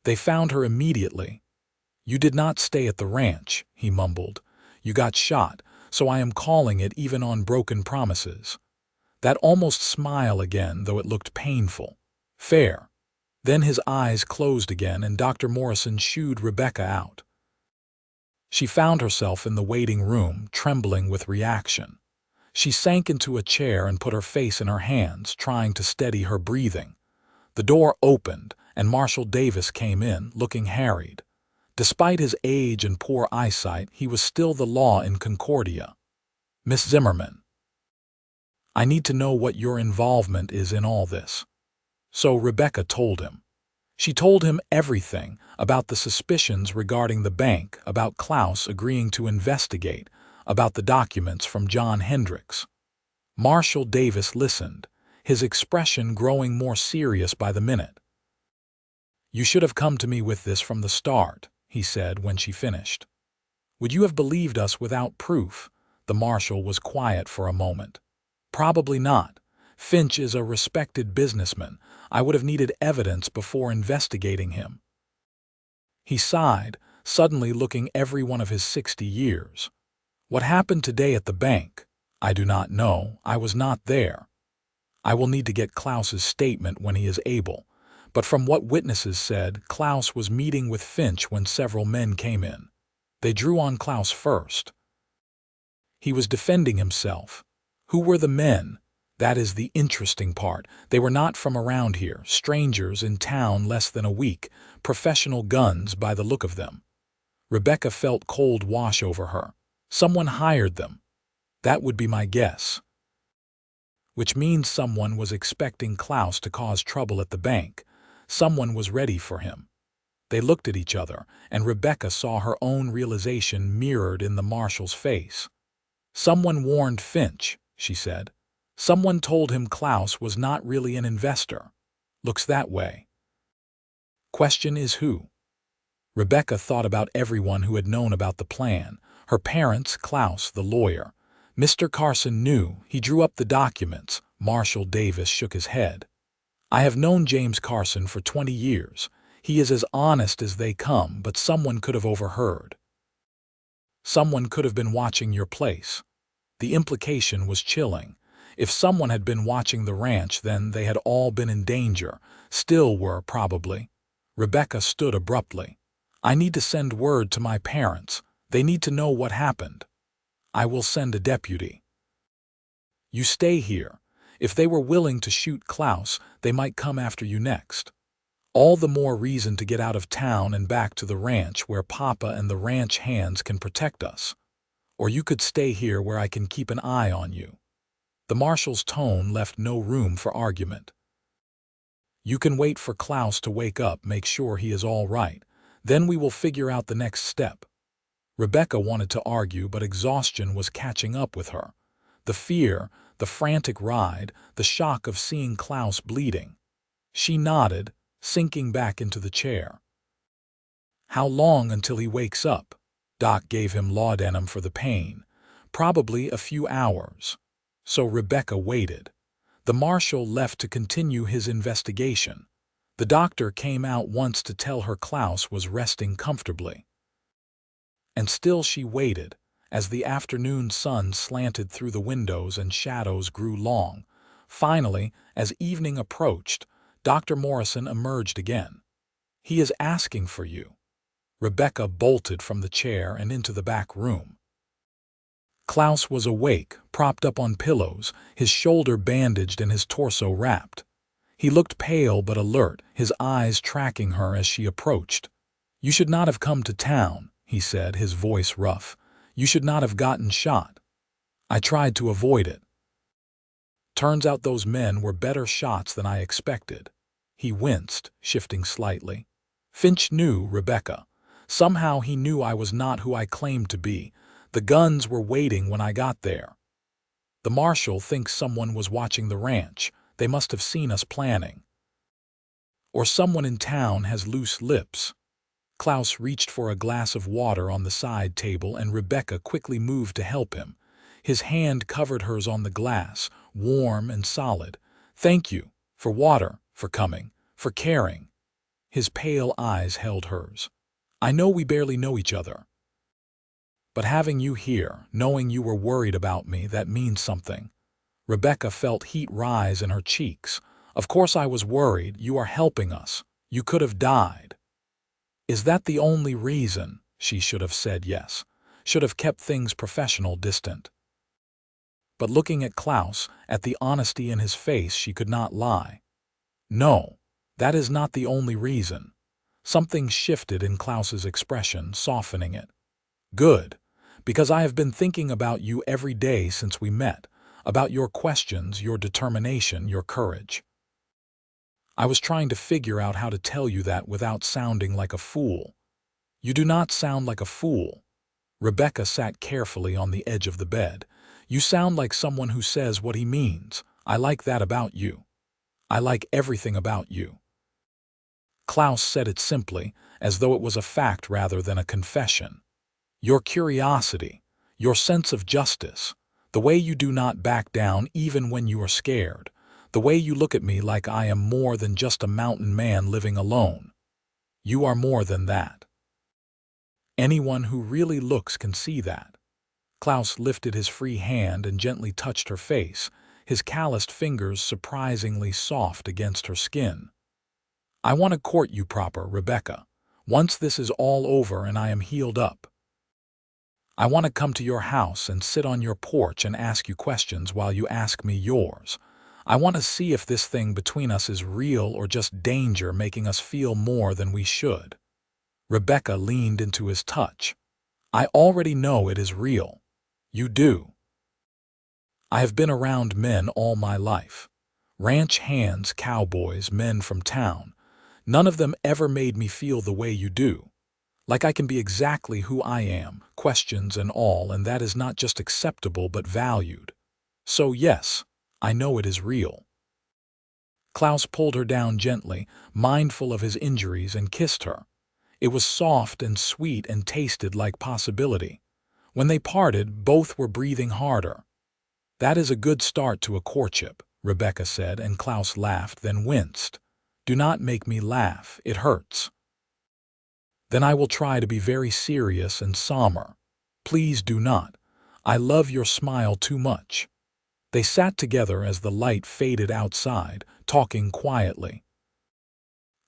"They found her immediately." "You did not stay at the ranch," he mumbled. "You got shot, so I am calling it even on broken promises." That almost smile again, though it looked painful. "Fair." Then his eyes closed again and Dr. Morrison shooed Rebecca out. She found herself in the waiting room, trembling with reaction. She sank into a chair and put her face in her hands, trying to steady her breathing. The door opened, and Marshal Davis came in, looking harried. Despite his age and poor eyesight, he was still the law in Concordia. "Miss Zimmerman, I need to know what your involvement is in all this." So Rebecca told him. She told him everything about the suspicions regarding the bank, about Klaus agreeing to investigate, about the documents from John Hendricks. Marshal Davis listened, his expression growing more serious by the minute. "You should have come to me with this from the start," he said when she finished. "Would you have believed us without proof?" The marshal was quiet for a moment. "Probably not. Finch is a respected businessman. I would have needed evidence before investigating him." He sighed, suddenly looking every one of his 60 years. "What happened today at the bank? I do not know. I was not there. I will need to get Klaus's statement when he is able. But from what witnesses said, Klaus was meeting with Finch when several men came in. They drew on Klaus first. He was defending himself. Who were the men? That is the interesting part. They were not from around here, strangers in town less than a week, professional guns by the look of them. Rebecca felt cold wash over her. Someone hired them. That would be my guess. Which means someone was expecting Klaus to cause trouble at the bank. Someone was ready for him. They looked at each other, and Rebecca saw her own realization mirrored in the marshal's face. "Someone warned Finch," she said. "Someone told him Klaus was not really an investor. Looks that way. Question is who?" Rebecca thought about everyone who had known about the plan. Her parents, Klaus, the lawyer. Mr. Carson knew. He drew up the documents. Marshal Davis shook his head. "I have known James Carson for 20 years. He is as honest as they come, but someone could have overheard. Someone could have been watching your place." The implication was chilling. If someone had been watching the ranch, then they had all been in danger, still were probably. Rebecca stood abruptly. "I need to send word to my parents. They need to know what happened." "I will send a deputy." You stay here. If they were willing to shoot Klaus, they might come after you next. All the more reason to get out of town and back to the ranch where Papa and the ranch hands can protect us. Or you could stay here where I can keep an eye on you." The marshal's tone left no room for argument. "You can wait for Klaus to wake up, make sure he is all right. Then we will figure out the next step." Rebecca wanted to argue, but exhaustion was catching up with her. The fear, the frantic ride, the shock of seeing Klaus bleeding. She nodded, sinking back into the chair. "How long until he wakes up?" Doc gave him laudanum for the pain. "Probably a few hours." So Rebecca waited. The marshal left to continue his investigation. The doctor came out once to tell her Klaus was resting comfortably. And still she waited, as the afternoon sun slanted through the windows and shadows grew long. Finally, as evening approached, Dr. Morrison emerged again. "He is asking for you." Rebecca bolted from the chair and into the back room. Klaus was awake, propped up on pillows, his shoulder bandaged and his torso wrapped. He looked pale but alert, his eyes tracking her as she approached. "You should not have come to town," he said, his voice rough. "You should not have gotten shot. I tried to avoid it. Turns out those men were better shots than I expected." He winced, shifting slightly. "Finch knew, Rebecca. Somehow he knew I was not who I claimed to be. The guns were waiting when I got there. The marshal thinks someone was watching the ranch. They must have seen us planning. Or someone in town has loose lips." Klaus reached for a glass of water on the side table, and Rebecca quickly moved to help him. His hand covered hers on the glass, warm and solid. "Thank you, for water, for coming, for caring." His pale eyes held hers. "I know we barely know each other. But having you here, knowing you were worried about me, that means something." Rebecca felt heat rise in her cheeks. "Of course I was worried. You are helping us. You could have died." "Is that the only reason?" She should have said yes. Should have kept things professional, distant. But looking at Klaus, at the honesty in his face, she could not lie. "No, that is not the only reason." Something shifted in Klaus's expression, softening it. "Good, because I have been thinking about you every day since we met, about your questions, your determination, your courage. I was trying to figure out how to tell you that without sounding like a fool." "You do not sound like a fool." Rebecca sat carefully on the edge of the bed. "You sound like someone who says what he means. I like that about you. I like everything about you." Klaus said it simply, as though it was a fact rather than a confession. "Your curiosity, your sense of justice, the way you do not back down even when you are scared, the way you look at me like I am more than just a mountain man living alone. You are more than that. Anyone who really looks can see that." Klaus lifted his free hand and gently touched her face, his calloused fingers surprisingly soft against her skin. "I want to court you proper, Rebecca. Once this is all over and I am healed up. I want to come to your house and sit on your porch and ask you questions while you ask me yours. I want to see if this thing between us is real or just danger making us feel more than we should." Rebecca leaned into his touch. "I already know it is real." "You do." "I have been around men all my life. Ranch hands, cowboys, men from town. None of them ever made me feel the way you do. Like I can be exactly who I am, questions and all, and that is not just acceptable but valued. So yes, I know it is real." Klaus pulled her down gently, mindful of his injuries, and kissed her. It was soft and sweet and tasted like possibility. When they parted, both were breathing harder. "That is a good start to a courtship," Rebecca said, and Klaus laughed, then winced. "Do not make me laugh, it hurts." "Then I will try to be very serious and somber." "Please do not. I love your smile too much." They sat together as the light faded outside, talking quietly.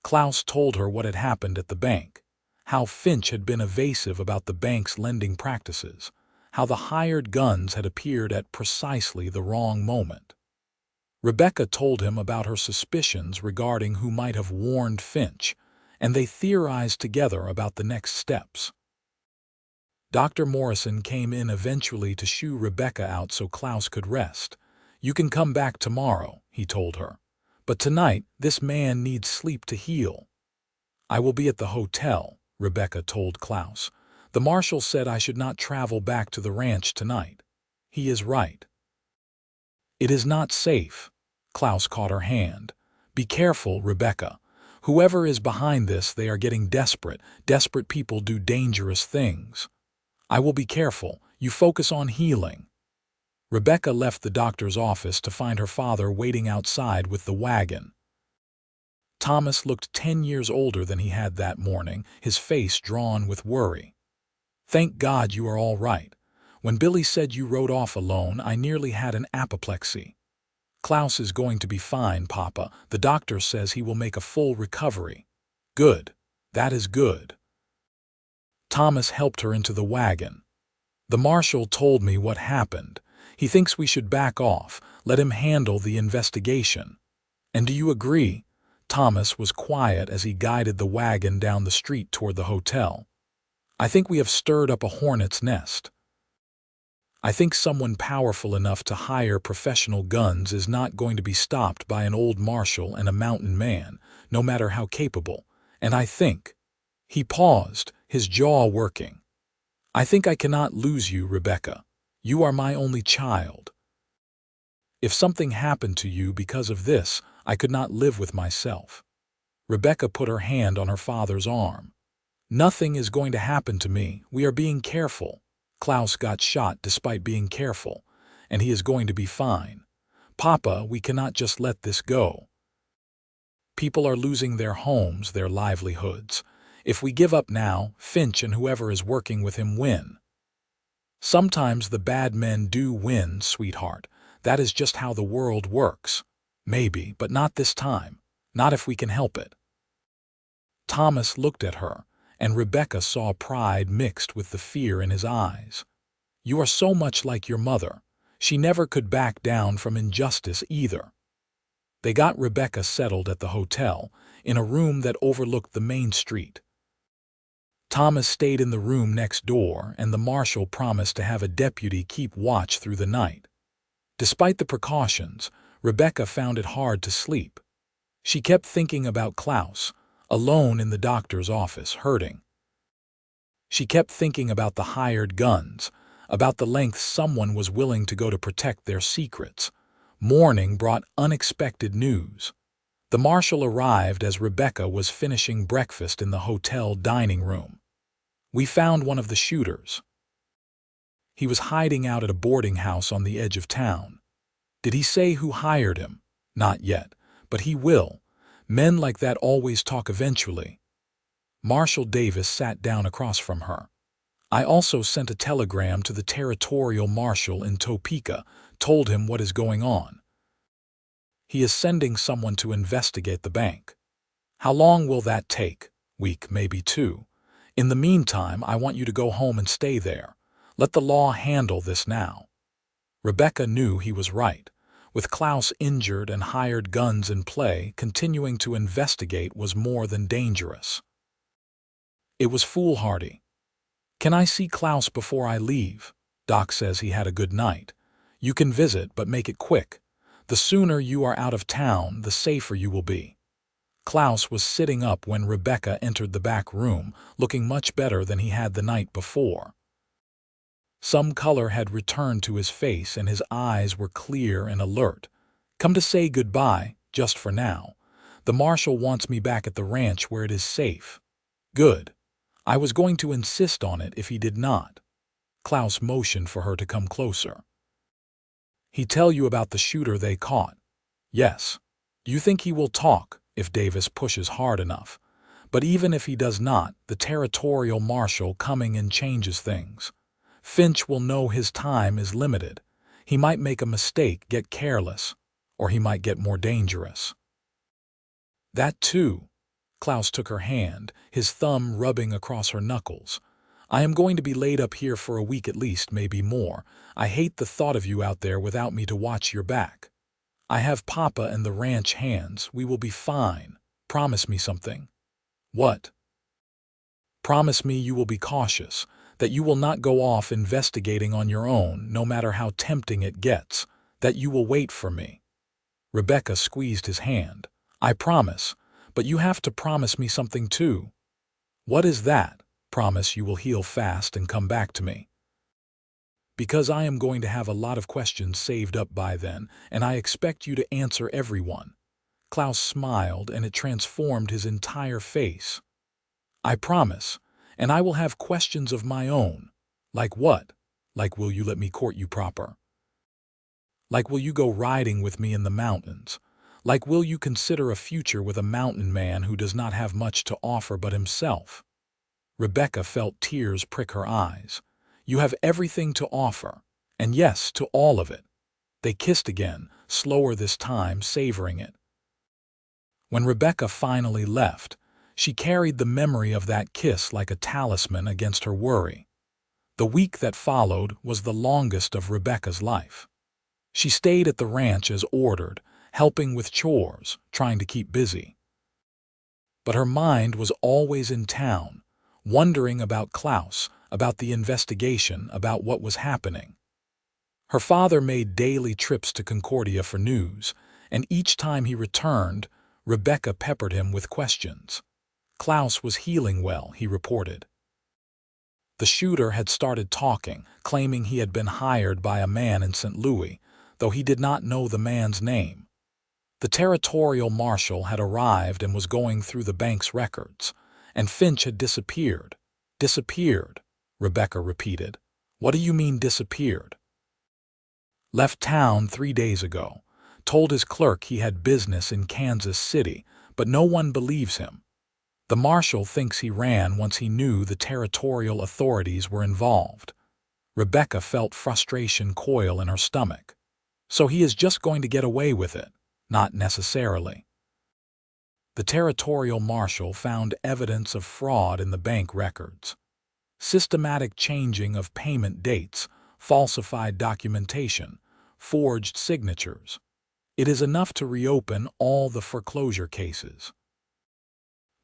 Klaus told her what had happened at the bank, how Finch had been evasive about the bank's lending practices, how the hired guns had appeared at precisely the wrong moment. Rebecca told him about her suspicions regarding who might have warned Finch, and they theorized together about the next steps. Dr. Morrison came in eventually to shoo Rebecca out so Klaus could rest. "You can come back tomorrow," he told her. "But tonight, this man needs sleep to heal." "I will be at the hotel," Rebecca told Klaus. "The marshal said I should not travel back to the ranch tonight. He is right." "It is not safe." Klaus caught her hand. "Be careful, Rebecca. Whoever is behind this, they are getting desperate. Desperate people do dangerous things." "I will be careful. You focus on healing." Rebecca left the doctor's office to find her father waiting outside with the wagon. Thomas looked 10 years older than he had that morning, his face drawn with worry. "Thank God you are all right. When Billy said you rode off alone, I nearly had an apoplexy." "Klaus is going to be fine, Papa. The doctor says he will make a full recovery." "Good. That is good." Thomas helped her into the wagon. "The marshal told me what happened. He thinks we should back off, let him handle the investigation." "And do you agree?" Thomas was quiet as he guided the wagon down the street toward the hotel. "I think we have stirred up a hornet's nest. I think someone powerful enough to hire professional guns is not going to be stopped by an old marshal and a mountain man, no matter how capable. And I think—" He paused, his jaw working. "I think I cannot lose you, Rebecca. You are my only child. If something happened to you because of this, I could not live with myself." Rebecca put her hand on her father's arm. "Nothing is going to happen to me. We are being careful. Klaus got shot despite being careful, and he is going to be fine. Papa, we cannot just let this go. People are losing their homes, their livelihoods. If we give up now, Finch and whoever is working with him win. Sometimes the bad men do win, sweetheart. That is just how the world works. Maybe, but not this time. Not if we can help it." Thomas looked at her, and Rebecca saw pride mixed with the fear in his eyes. "You are so much like your mother. She never could back down from injustice either." They got Rebecca settled at the hotel, in a room that overlooked the main street. Thomas stayed in the room next door, and the marshal promised to have a deputy keep watch through the night. Despite the precautions, Rebecca found it hard to sleep. She kept thinking about Klaus, alone in the doctor's office, hurting. She kept thinking about the hired guns, about the lengths someone was willing to go to protect their secrets. Morning brought unexpected news. The marshal arrived as Rebecca was finishing breakfast in the hotel dining room. "We found one of the shooters. He was hiding out at a boarding house on the edge of town." "Did he say who hired him?" "Not yet, but he will. Men like that always talk eventually." Marshal Davis sat down across from her. "I also sent a telegram to the territorial marshal in Topeka, told him what is going on. He is sending someone to investigate the bank." "How long will that take?" "Week, maybe 2. In the meantime, I want you to go home and stay there. Let the law handle this now." Rebecca knew he was right. With Klaus injured and hired guns in play, continuing to investigate was more than dangerous. It was foolhardy. "Can I see Klaus before I leave? Doc says he had a good night. You can visit, but make it quick. The sooner you are out of town, the safer you will be." Klaus was sitting up when Rebecca entered the back room, looking much better than he had the night before. Some color had returned to his face and his eyes were clear and alert. "Come to say goodbye, just for now. The marshal wants me back at the ranch where it is safe." "Good. I was going to insist on it if he did not." Klaus motioned for her to come closer. "He tell you about the shooter they caught?" "Yes." "Do you think he will talk if Davis pushes hard enough? But even if he does not, the territorial marshal coming in changes things. Finch will know his time is limited. He might make a mistake, get careless, or he might get more dangerous." "That too." Klaus took her hand, his thumb rubbing across her knuckles. I am going to be laid up here for a week at least, maybe more. I hate the thought of you out there without me to watch your back. I have Papa and the ranch hands. We will be fine. Promise me something." "What?" "Promise me you will be cautious, that you will not go off investigating on your own, no matter how tempting it gets, that you will wait for me." Rebecca squeezed his hand. "I promise, but you have to promise me something too." "What is that?" "Promise you will heal fast and come back to me." "Because I am going to have a lot of questions saved up by then, and I expect you to answer every one." Klaus smiled, and it transformed his entire face. "I promise, and I will have questions of my own." "Like what?" "Like, will you let me court you proper? Like, will you go riding with me in the mountains? Like, will you consider a future with a mountain man who does not have much to offer but himself?" Rebecca felt tears prick her eyes. "You have everything to offer, and yes, to all of it." They kissed again, slower this time, savoring it. When Rebecca finally left, she carried the memory of that kiss like a talisman against her worry. The week that followed was the longest of Rebecca's life. She stayed at the ranch as ordered, helping with chores, trying to keep busy. But her mind was always in town, wondering about Klaus, about the investigation, about what was happening. Her father made daily trips to Concordia for news, and each time he returned, Rebecca peppered him with questions. Klaus was healing well, he reported. The shooter had started talking, claiming he had been hired by a man in St. Louis, though he did not know the man's name. The territorial marshal had arrived and was going through the bank's records, and Finch had disappeared. "Disappeared," Rebecca repeated. "What do you mean disappeared?" "Left town 3 days ago. Told his clerk he had business in Kansas City, but no one believes him. The marshal thinks he ran once he knew the territorial authorities were involved." Rebecca felt frustration coil in her stomach. "So he is just going to get away with it?" "Not necessarily." The territorial marshal found evidence of fraud in the bank records. Systematic changing of payment dates, falsified documentation, forged signatures. It is enough to reopen all the foreclosure cases.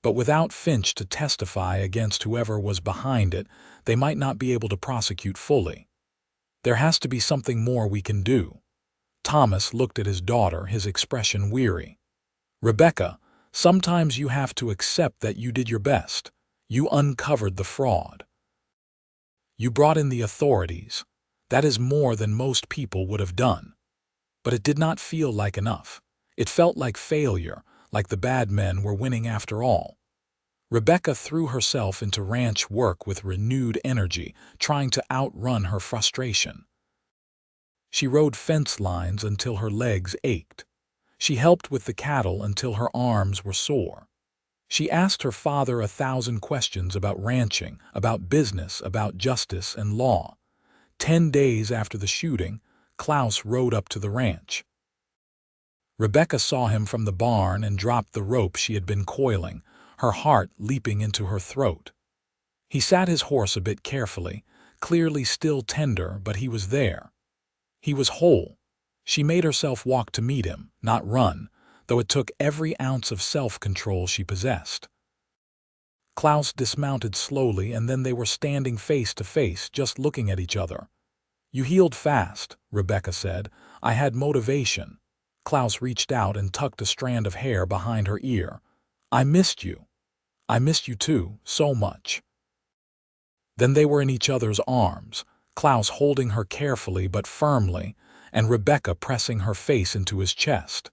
But without Finch to testify against whoever was behind it, they might not be able to prosecute fully. "There has to be something more we can do." Thomas looked at his daughter, his expression weary. "Rebecca, sometimes you have to accept that you did your best. You uncovered the fraud. You brought in the authorities. That is more than most people would have done. But it did not feel like enough. It felt like failure, like the bad men were winning after all." Rebecca threw herself into ranch work with renewed energy, trying to outrun her frustration. She rode fence lines until her legs ached. She helped with the cattle until her arms were sore. She asked her father 1,000 questions about ranching, about business, about justice and law. 10 days after the shooting, Klaus rode up to the ranch. Rebecca saw him from the barn and dropped the rope she had been coiling, her heart leaping into her throat. He sat his horse a bit carefully, clearly still tender, but he was there. He was whole. She made herself walk to meet him, not run, though it took every ounce of self-control she possessed. Klaus dismounted slowly, and then they were standing face to face, just looking at each other. "You healed fast," Rebecca said. "I had motivation." Klaus reached out and tucked a strand of hair behind her ear. "I missed you. I missed you too, so much." Then they were in each other's arms, Klaus holding her carefully but firmly, and Rebecca pressing her face into his chest.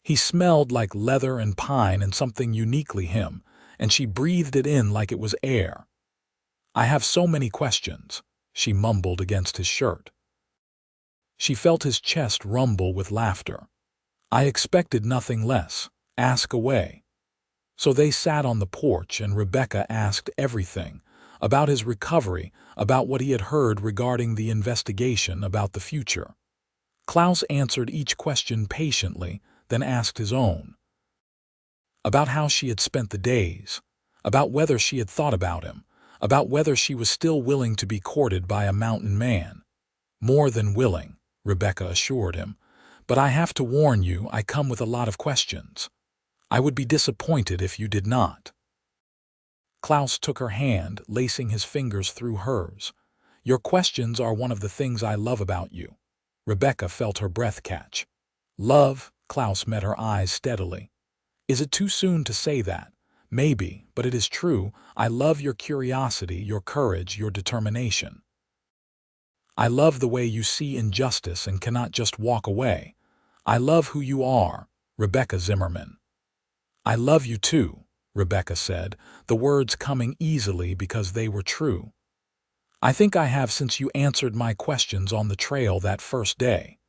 He smelled like leather and pine and something uniquely him, and she breathed it in like it was air. "I have so many questions," she mumbled against his shirt. She felt his chest rumble with laughter. "I expected nothing less. Ask away." So they sat on the porch, and Rebecca asked everything, about his recovery, about what he had heard regarding the investigation, about the future. Klaus answered each question patiently, then asked his own. About how she had spent the days, about whether she had thought about him, about whether she was still willing to be courted by a mountain man. "More than willing," Rebecca assured him, "but I have to warn you, I come with a lot of questions. I would be disappointed if you did not." Klaus took her hand, lacing his fingers through hers. "Your questions are one of the things I love about you." Rebecca felt her breath catch. "Love?" Klaus met her eyes steadily. "Is it too soon to say that? Maybe, but it is true. I love your curiosity, your courage, your determination. I love the way you see injustice and cannot just walk away. I love who you are, Rebecca Zimmerman." "I love you too," Rebecca said, the words coming easily because they were true. "I think I have since you answered my questions on the trail that first day."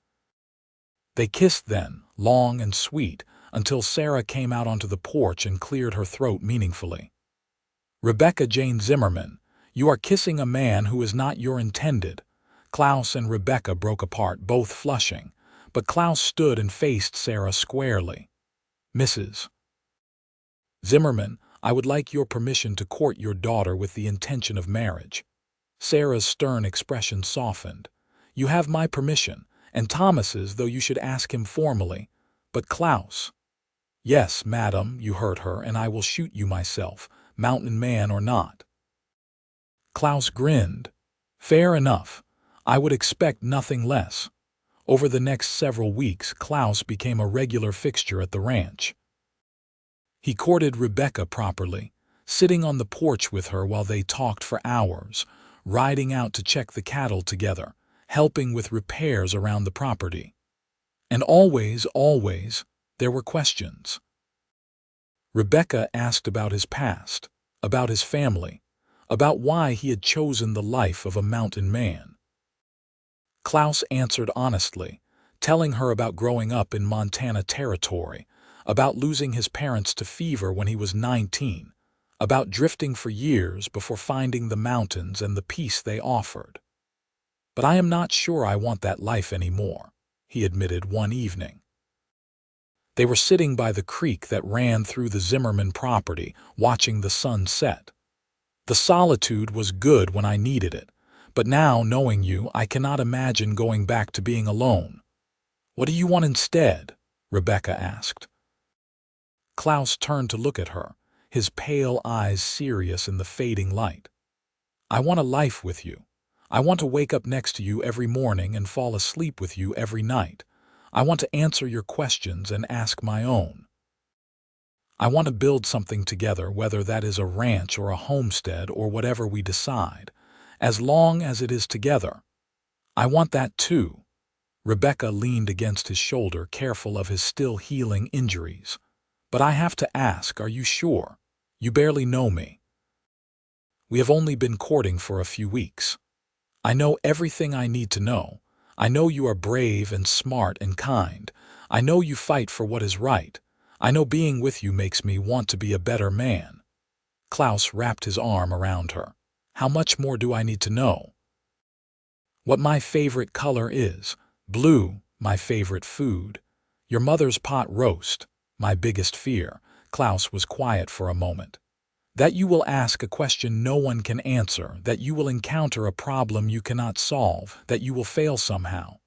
They kissed then, long and sweet, until Sarah came out onto the porch and cleared her throat meaningfully. "Rebecca Jane Zimmerman, you are kissing a man who is not your intended." Klaus and Rebecca broke apart, both flushing, but Klaus stood and faced Sarah squarely. "Mrs. Zimmerman, I would like your permission to court your daughter with the intention of marriage." Sarah's stern expression softened. "You have my permission, and Thomas's, though you should ask him formally. But Klaus—" "Yes, madam," you heard her, "and I will shoot you myself, mountain man or not." Klaus grinned. "Fair enough. I would expect nothing less." Over the next several weeks, Klaus became a regular fixture at the ranch. He courted Rebecca properly, sitting on the porch with her while they talked for hours, riding out to check the cattle together, helping with repairs around the property. And always, there were questions. Rebecca asked about his past, about his family, about why he had chosen the life of a mountain man. Klaus answered honestly, telling her about growing up in Montana Territory, about losing his parents to fever when he was 19, about drifting for years before finding the mountains and the peace they offered. "But I am not sure I want that life anymore," he admitted one evening. They were sitting by the creek that ran through the Zimmerman property, watching the sun set. "The solitude was good when I needed it, but now, knowing you, I cannot imagine going back to being alone." "What do you want instead?" Rebecca asked. Klaus turned to look at her, his pale eyes serious in the fading light. "I want a life with you. I want to wake up next to you every morning and fall asleep with you every night. I want to answer your questions and ask my own. I want to build something together, whether that is a ranch or a homestead or whatever we decide, as long as it is together. I want that too." Rebecca leaned against his shoulder, careful of his still healing injuries. "But I have to ask, are you sure? You barely know me." "We have only been courting for a few weeks. I know everything I need to know. I know you are brave and smart and kind. I know you fight for what is right. I know being with you makes me want to be a better man." Klaus wrapped his arm around her. "How much more do I need to know?" "What my favorite color is, blue, my favorite food, your mother's pot roast, my biggest fear." Klaus was quiet for a moment. "That you will ask a question no one can answer, that you will encounter a problem you cannot solve, that you will fail somehow."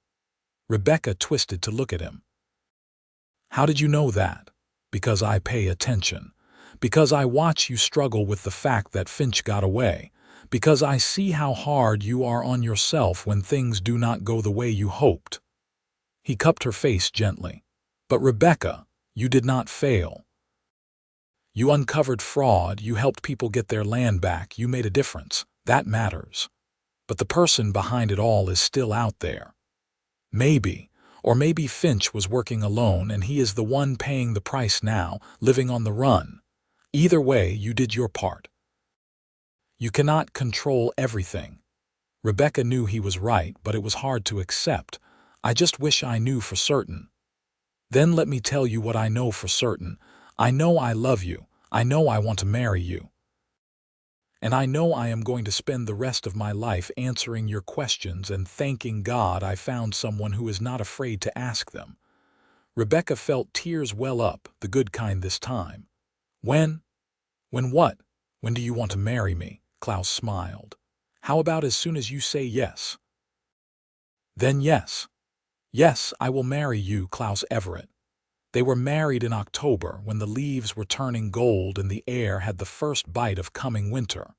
Rebecca twisted to look at him. "How did you know that?" "Because I pay attention. Because I watch you struggle with the fact that Finch got away. Because I see how hard you are on yourself when things do not go the way you hoped." He cupped her face gently. "But Rebecca, you did not fail. You uncovered fraud, you helped people get their land back, you made a difference. That matters. But the person behind it all is still out there. Maybe, or maybe Finch was working alone and he is the one paying the price now, living on the run. Either way, you did your part. You cannot control everything." Rebecca knew he was right, but it was hard to accept. "I just wish I knew for certain." "Then let me tell you what I know for certain. I know I love you. I know I want to marry you. And I know I am going to spend the rest of my life answering your questions and thanking God I found someone who is not afraid to ask them." Rebecca felt tears well up, the good kind this time. When what? When do you want to marry me?" Klaus smiled. "How about as soon as you say yes?" "Then yes. Yes, I will marry you, Klaus Everett." They were married in October when the leaves were turning gold and the air had the first bite of coming winter.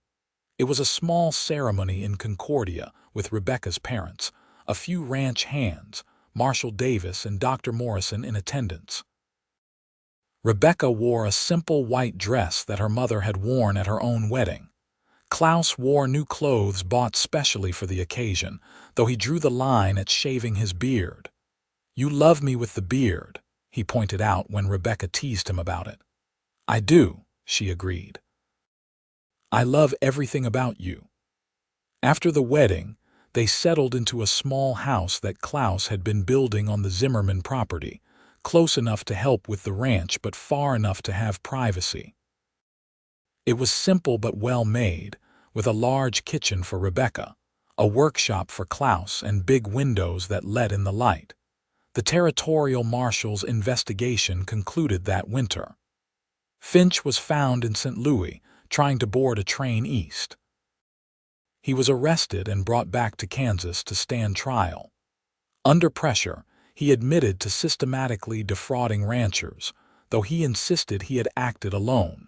It was a small ceremony in Concordia with Rebecca's parents, a few ranch hands, Marshall Davis and Dr. Morrison in attendance. Rebecca wore a simple white dress that her mother had worn at her own wedding. Klaus wore new clothes bought specially for the occasion, though he drew the line at shaving his beard. "You love me with the beard," he pointed out when Rebecca teased him about it. "I do," she agreed. "I love everything about you." After the wedding, they settled into a small house that Klaus had been building on the Zimmerman property, close enough to help with the ranch but far enough to have privacy. It was simple but well made, with a large kitchen for Rebecca, a workshop for Klaus, and big windows that let in the light. The territorial marshal's investigation concluded that winter. Finch was found in St. Louis, trying to board a train east. He was arrested and brought back to Kansas to stand trial. Under pressure, he admitted to systematically defrauding ranchers, though he insisted he had acted alone.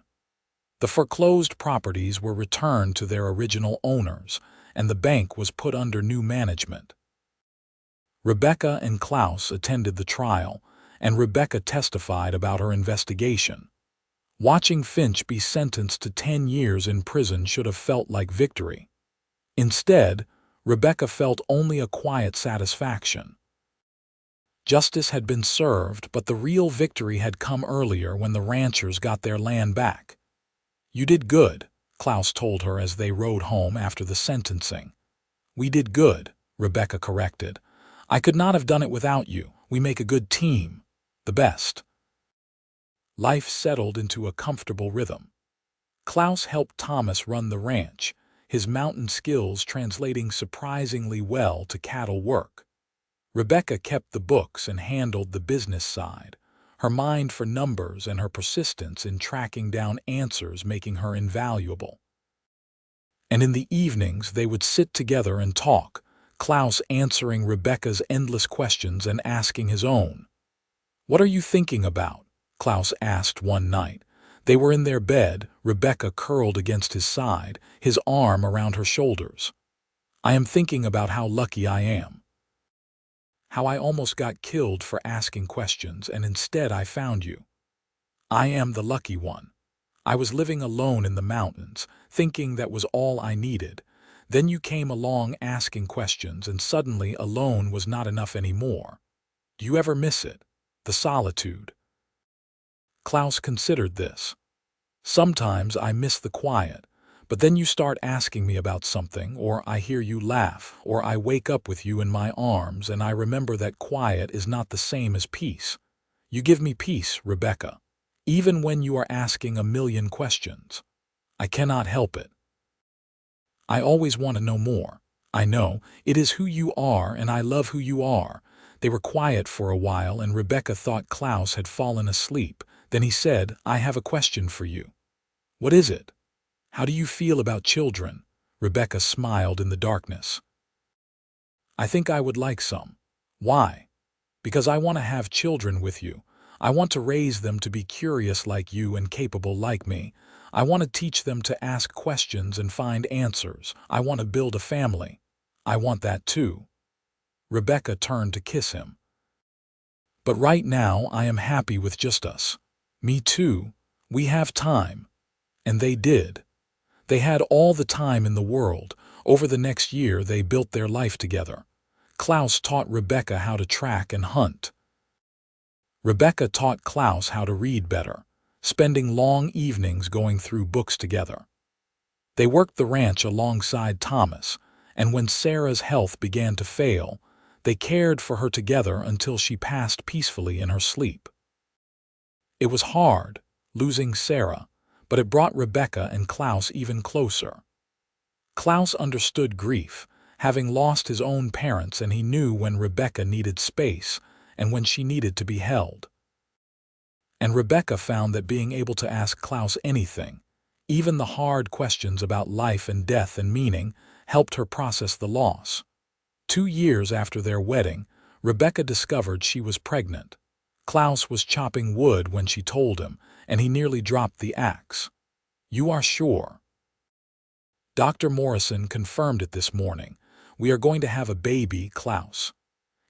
The foreclosed properties were returned to their original owners, and the bank was put under new management. Rebecca and Klaus attended the trial, and Rebecca testified about her investigation. Watching Finch be sentenced to 10 years in prison should have felt like victory. Instead, Rebecca felt only a quiet satisfaction. Justice had been served, but the real victory had come earlier when the ranchers got their land back. "You did good," Klaus told her as they rode home after the sentencing. "We did good," Rebecca corrected. "I could not have done it without you. We make a good team. The best." Life settled into a comfortable rhythm. Klaus helped Thomas run the ranch, his mountain skills translating surprisingly well to cattle work. Rebecca kept the books and handled the business side, her mind for numbers and her persistence in tracking down answers making her invaluable. And in the evenings they would sit together and talk, Klaus answering Rebecca's endless questions and asking his own. "What are you thinking about?" Klaus asked one night. They were in their bed, Rebecca curled against his side, his arm around her shoulders. "I am thinking about how lucky I am. How I almost got killed for asking questions, and instead I found you. I am the lucky one. I was living alone in the mountains, thinking that was all I needed. Then you came along asking questions, and suddenly alone was not enough anymore. Do you ever miss it? The solitude?" Klaus considered this. "Sometimes I miss the quiet, but then you start asking me about something, or I hear you laugh, or I wake up with you in my arms, and I remember that quiet is not the same as peace. You give me peace, Rebecca, even when you are asking a million questions. I cannot help it. I always want to know more. I know, it is who you are, and I love who you are." They were quiet for a while, and Rebecca thought Klaus had fallen asleep. Then he said, "I have a question for you." "What is it?" "How do you feel about children?" Rebecca smiled in the darkness. "I think I would like some." "Why?" "Because I want to have children with you. I want to raise them to be curious like you and capable like me. I want to teach them to ask questions and find answers. I want to build a family." "I want that too." Rebecca turned to kiss him. "But right now I am happy with just us." "Me too. We have time." And they did. They had all the time in the world. Over the next year they built their life together. Klaus taught Rebecca how to track and hunt. Rebecca taught Klaus how to read better, spending long evenings going through books together. They worked the ranch alongside Thomas, and when Sarah's health began to fail, they cared for her together until she passed peacefully in her sleep. It was hard, losing Sarah, but it brought Rebecca and Klaus even closer. Klaus understood grief, having lost his own parents, and he knew when Rebecca needed space and when she needed to be held. And Rebecca found that being able to ask Klaus anything, Even the hard questions about life and death and meaning helped her process the loss. 2 years after their wedding, Rebecca discovered she was pregnant. Klaus was chopping wood when she told him, and he nearly dropped the axe. "You are sure?" Dr. Morrison confirmed it this morning. "We are going to have a baby, Klaus."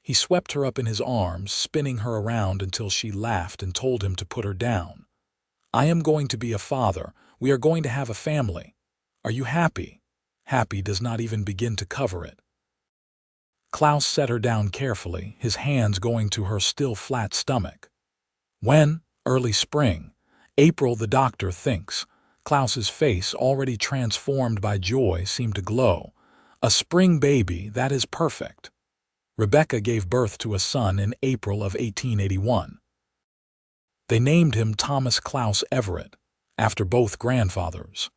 He swept her up in his arms, spinning her around until she laughed and told him to put her down. "I am going to be a father. We are going to have a family. Are you happy?" Happy does not even begin to cover it. Klaus set her down carefully, his hands going to her still flat stomach. "When?" "Early spring. April, the doctor thinks." Klaus's face, already transformed by joy, seemed to glow. "A spring baby, that is perfect." Rebecca gave birth to a son in April of 1881. They named him Thomas Klaus Everett, after both grandfathers.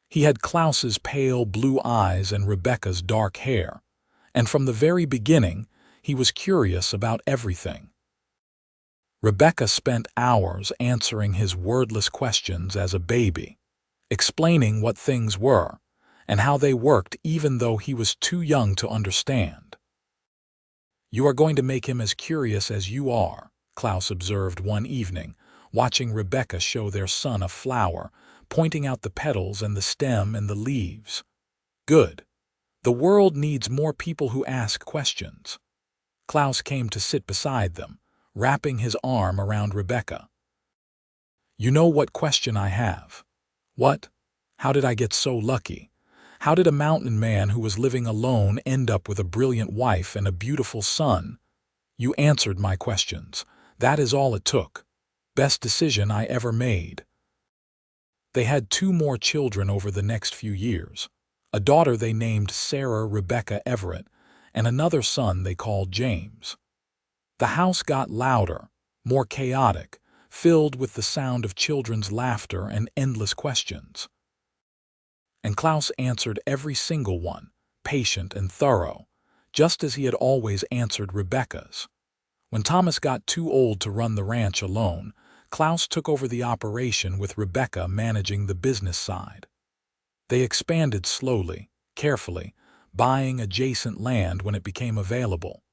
He had Klaus's pale blue eyes and Rebecca's dark hair, and from the very beginning he was curious about everything. Rebecca spent hours answering his wordless questions as a baby, explaining what things were and how they worked even though he was too young to understand. "You are going to make him as curious as you are," Klaus observed one evening, watching Rebecca show their son a flower, pointing out the petals and the stem and the leaves. "Good. The world needs more people who ask questions." Klaus came to sit beside them, wrapping his arm around Rebecca. "You know what question I have?" "What? How did I get so lucky? How did a mountain man who was living alone end up with a brilliant wife and a beautiful son?" "You answered my questions. That is all it took. Best decision I ever made." They had 2 more children over the next few years. A daughter they named Sarah Rebecca Everett, and another son they called James. The house got louder, more chaotic, filled with the sound of children's laughter and endless questions. And Klaus answered every single one, patient and thorough, just as he had always answered Rebecca's. When Thomas got too old to run the ranch alone, Klaus took over the operation with Rebecca managing the business side. They expanded slowly, carefully, buying adjacent land when it became available.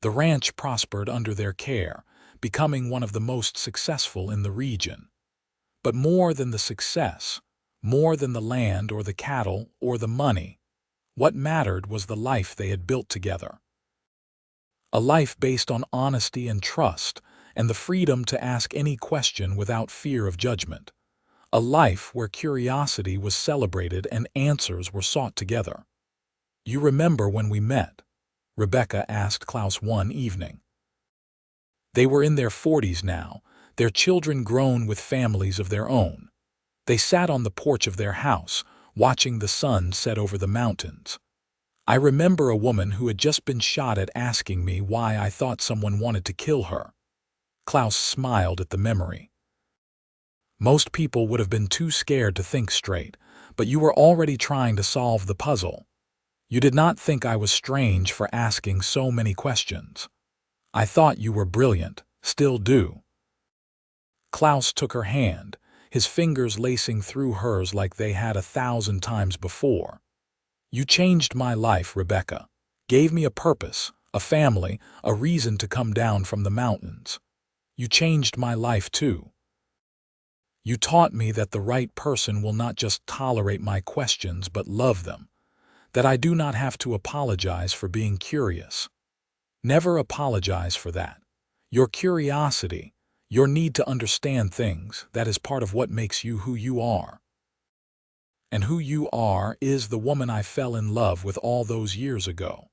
The ranch prospered under their care, becoming one of the most successful in the region. But more than the success, more than the land or the cattle or the money, what mattered was the life they had built together. A life based on honesty and trust, and the freedom to ask any question without fear of judgment. A life where curiosity was celebrated and answers were sought together. "You remember when we met?" Rebecca asked Klaus one evening. They were in their 40s now, their children grown with families of their own. They sat on the porch of their house, watching the sun set over the mountains. "I remember a woman who had just been shot at asking me why I thought someone wanted to kill her." Klaus smiled at the memory. "Most people would have been too scared to think straight, but you were already trying to solve the puzzle. You did not think I was strange for asking so many questions. I thought you were brilliant, still do." Klaus took her hand, his fingers lacing through hers like they had 1,000 times before. "You changed my life, Rebecca. Gave me a purpose, a family, a reason to come down from the mountains. You changed my life too. You taught me that the right person will not just tolerate my questions but love them, that I do not have to apologize for being curious. Never apologize for that. Your curiosity, your need to understand things, that is part of what makes you who you are. And who you are is the woman I fell in love with all those years ago."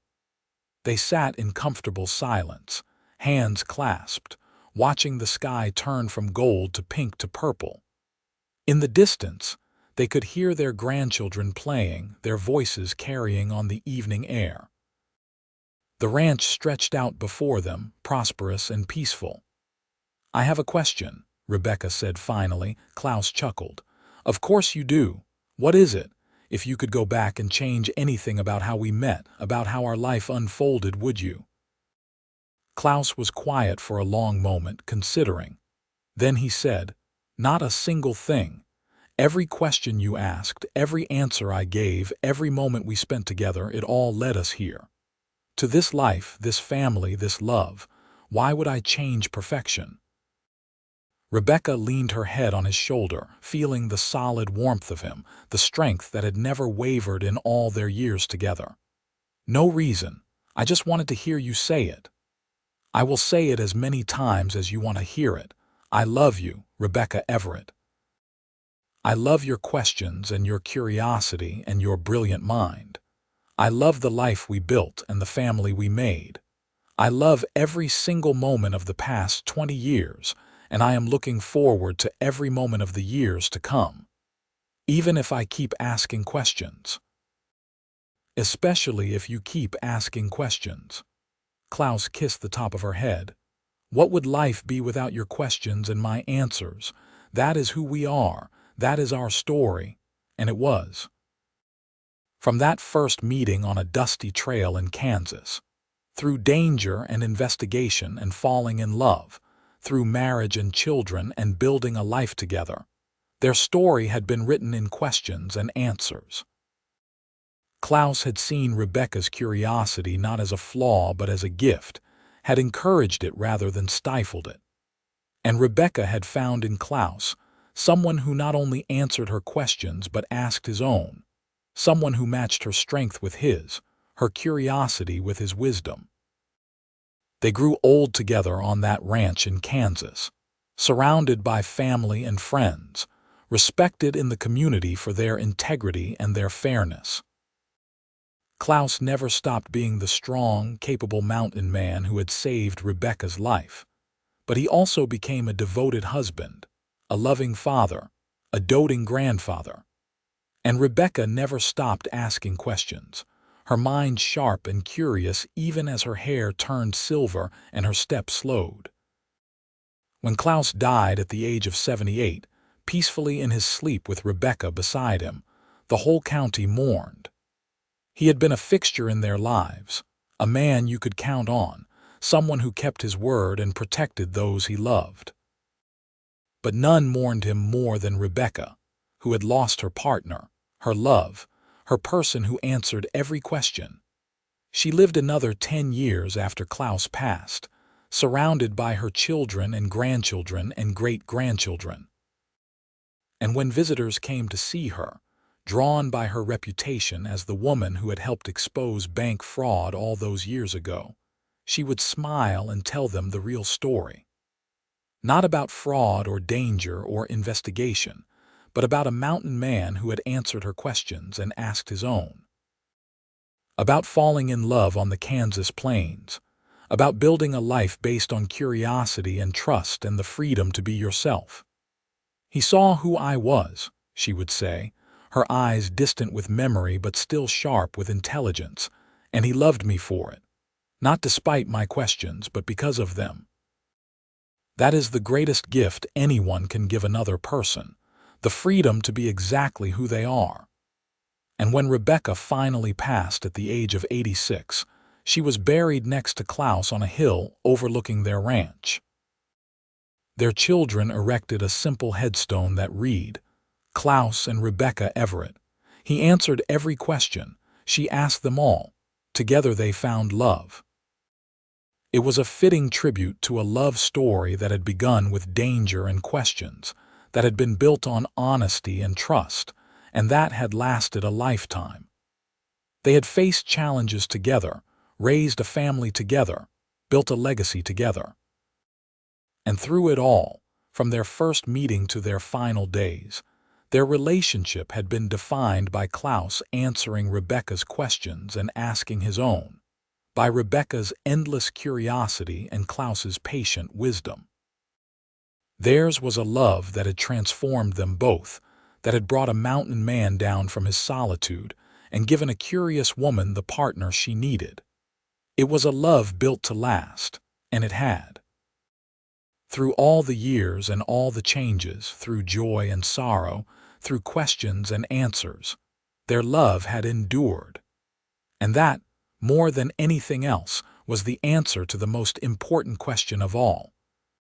They sat in comfortable silence, hands clasped, watching the sky turn from gold to pink to purple. In the distance, they could hear their grandchildren playing, their voices carrying on the evening air. The ranch stretched out before them, prosperous and peaceful. "I have a question," Rebecca said finally. Klaus chuckled. "Of course you do. What is it? If you could go back and change anything about how we met, about how our life unfolded, would you?" Klaus was quiet for a long moment, considering. Then he said, "Not a single thing. Every question you asked, every answer I gave, every moment we spent together, it all led us here. To this life, this family, this love. Why would I change perfection? Rebecca leaned her head on his shoulder, feeling the solid warmth of him, the strength that had never wavered in all their years together. No reason. I just wanted to hear you say it. I will say it as many times as you want to hear it. I love you, Rebecca Everett. I love your questions and your curiosity and your brilliant mind. I love the life we built and the family we made. I love every single moment of the past 20 years, and I am looking forward to every moment of the years to come. Even if I keep asking questions. Especially if you keep asking questions. Klaus kissed the top of her head. What would life be without your questions and my answers? That is who we are. That is our story. And it was. From that first meeting on a dusty trail in Kansas, through danger and investigation and falling in love, through marriage and children and building a life together, their story had been written in questions and answers. Klaus had seen Rebecca's curiosity not as a flaw but as a gift, had encouraged it rather than stifled it. And Rebecca had found in Klaus someone who not only answered her questions but asked his own, someone who matched her strength with his, her curiosity with his wisdom. They grew old together on that ranch in Kansas, surrounded by family and friends, respected in the community for their integrity and their fairness. Klaus never stopped being the strong, capable mountain man who had saved Rebecca's life, but he also became a devoted husband, a loving father, a doting grandfather. And Rebecca never stopped asking questions, her mind sharp and curious even as her hair turned silver and her step slowed. When Klaus died at the age of 78, peacefully in his sleep with Rebecca beside him, the whole county mourned. He had been a fixture in their lives, a man you could count on, someone who kept his word and protected those he loved. But none mourned him more than Rebecca, who had lost her partner, her love, her person who answered every question. She lived another 10 years after Klaus passed, surrounded by her children and grandchildren and great-grandchildren. And when visitors came to see her, drawn by her reputation as the woman who had helped expose bank fraud all those years ago, she would smile and tell them the real story. Not about fraud or danger or investigation, but about a mountain man who had answered her questions and asked his own. About falling in love on the Kansas plains, about building a life based on curiosity and trust and the freedom to be yourself. He saw who I was, she would say, her eyes distant with memory but still sharp with intelligence, and he loved me for it, not despite my questions but because of them. That is the greatest gift anyone can give another person, the freedom to be exactly who they are. And when Rebecca finally passed at the age of 86, she was buried next to Klaus on a hill overlooking their ranch. Their children erected a simple headstone that read, Klaus and Rebecca Everett. He answered every question. She asked them all. Together they found love. It was a fitting tribute to a love story that had begun with danger and questions, that had been built on honesty and trust, and that had lasted a lifetime. They had faced challenges together, raised a family together, built a legacy together. And through it all, from their first meeting to their final days, their relationship had been defined by Klaus answering Rebecca's questions and asking his own, by Rebecca's endless curiosity and Klaus's patient wisdom. Theirs was a love that had transformed them both, that had brought a mountain man down from his solitude and given a curious woman the partner she needed. It was a love built to last, and it had. Through all the years and all the changes, through joy and sorrow, through questions and answers, their love had endured. And that, more than anything else, was the answer to the most important question of all.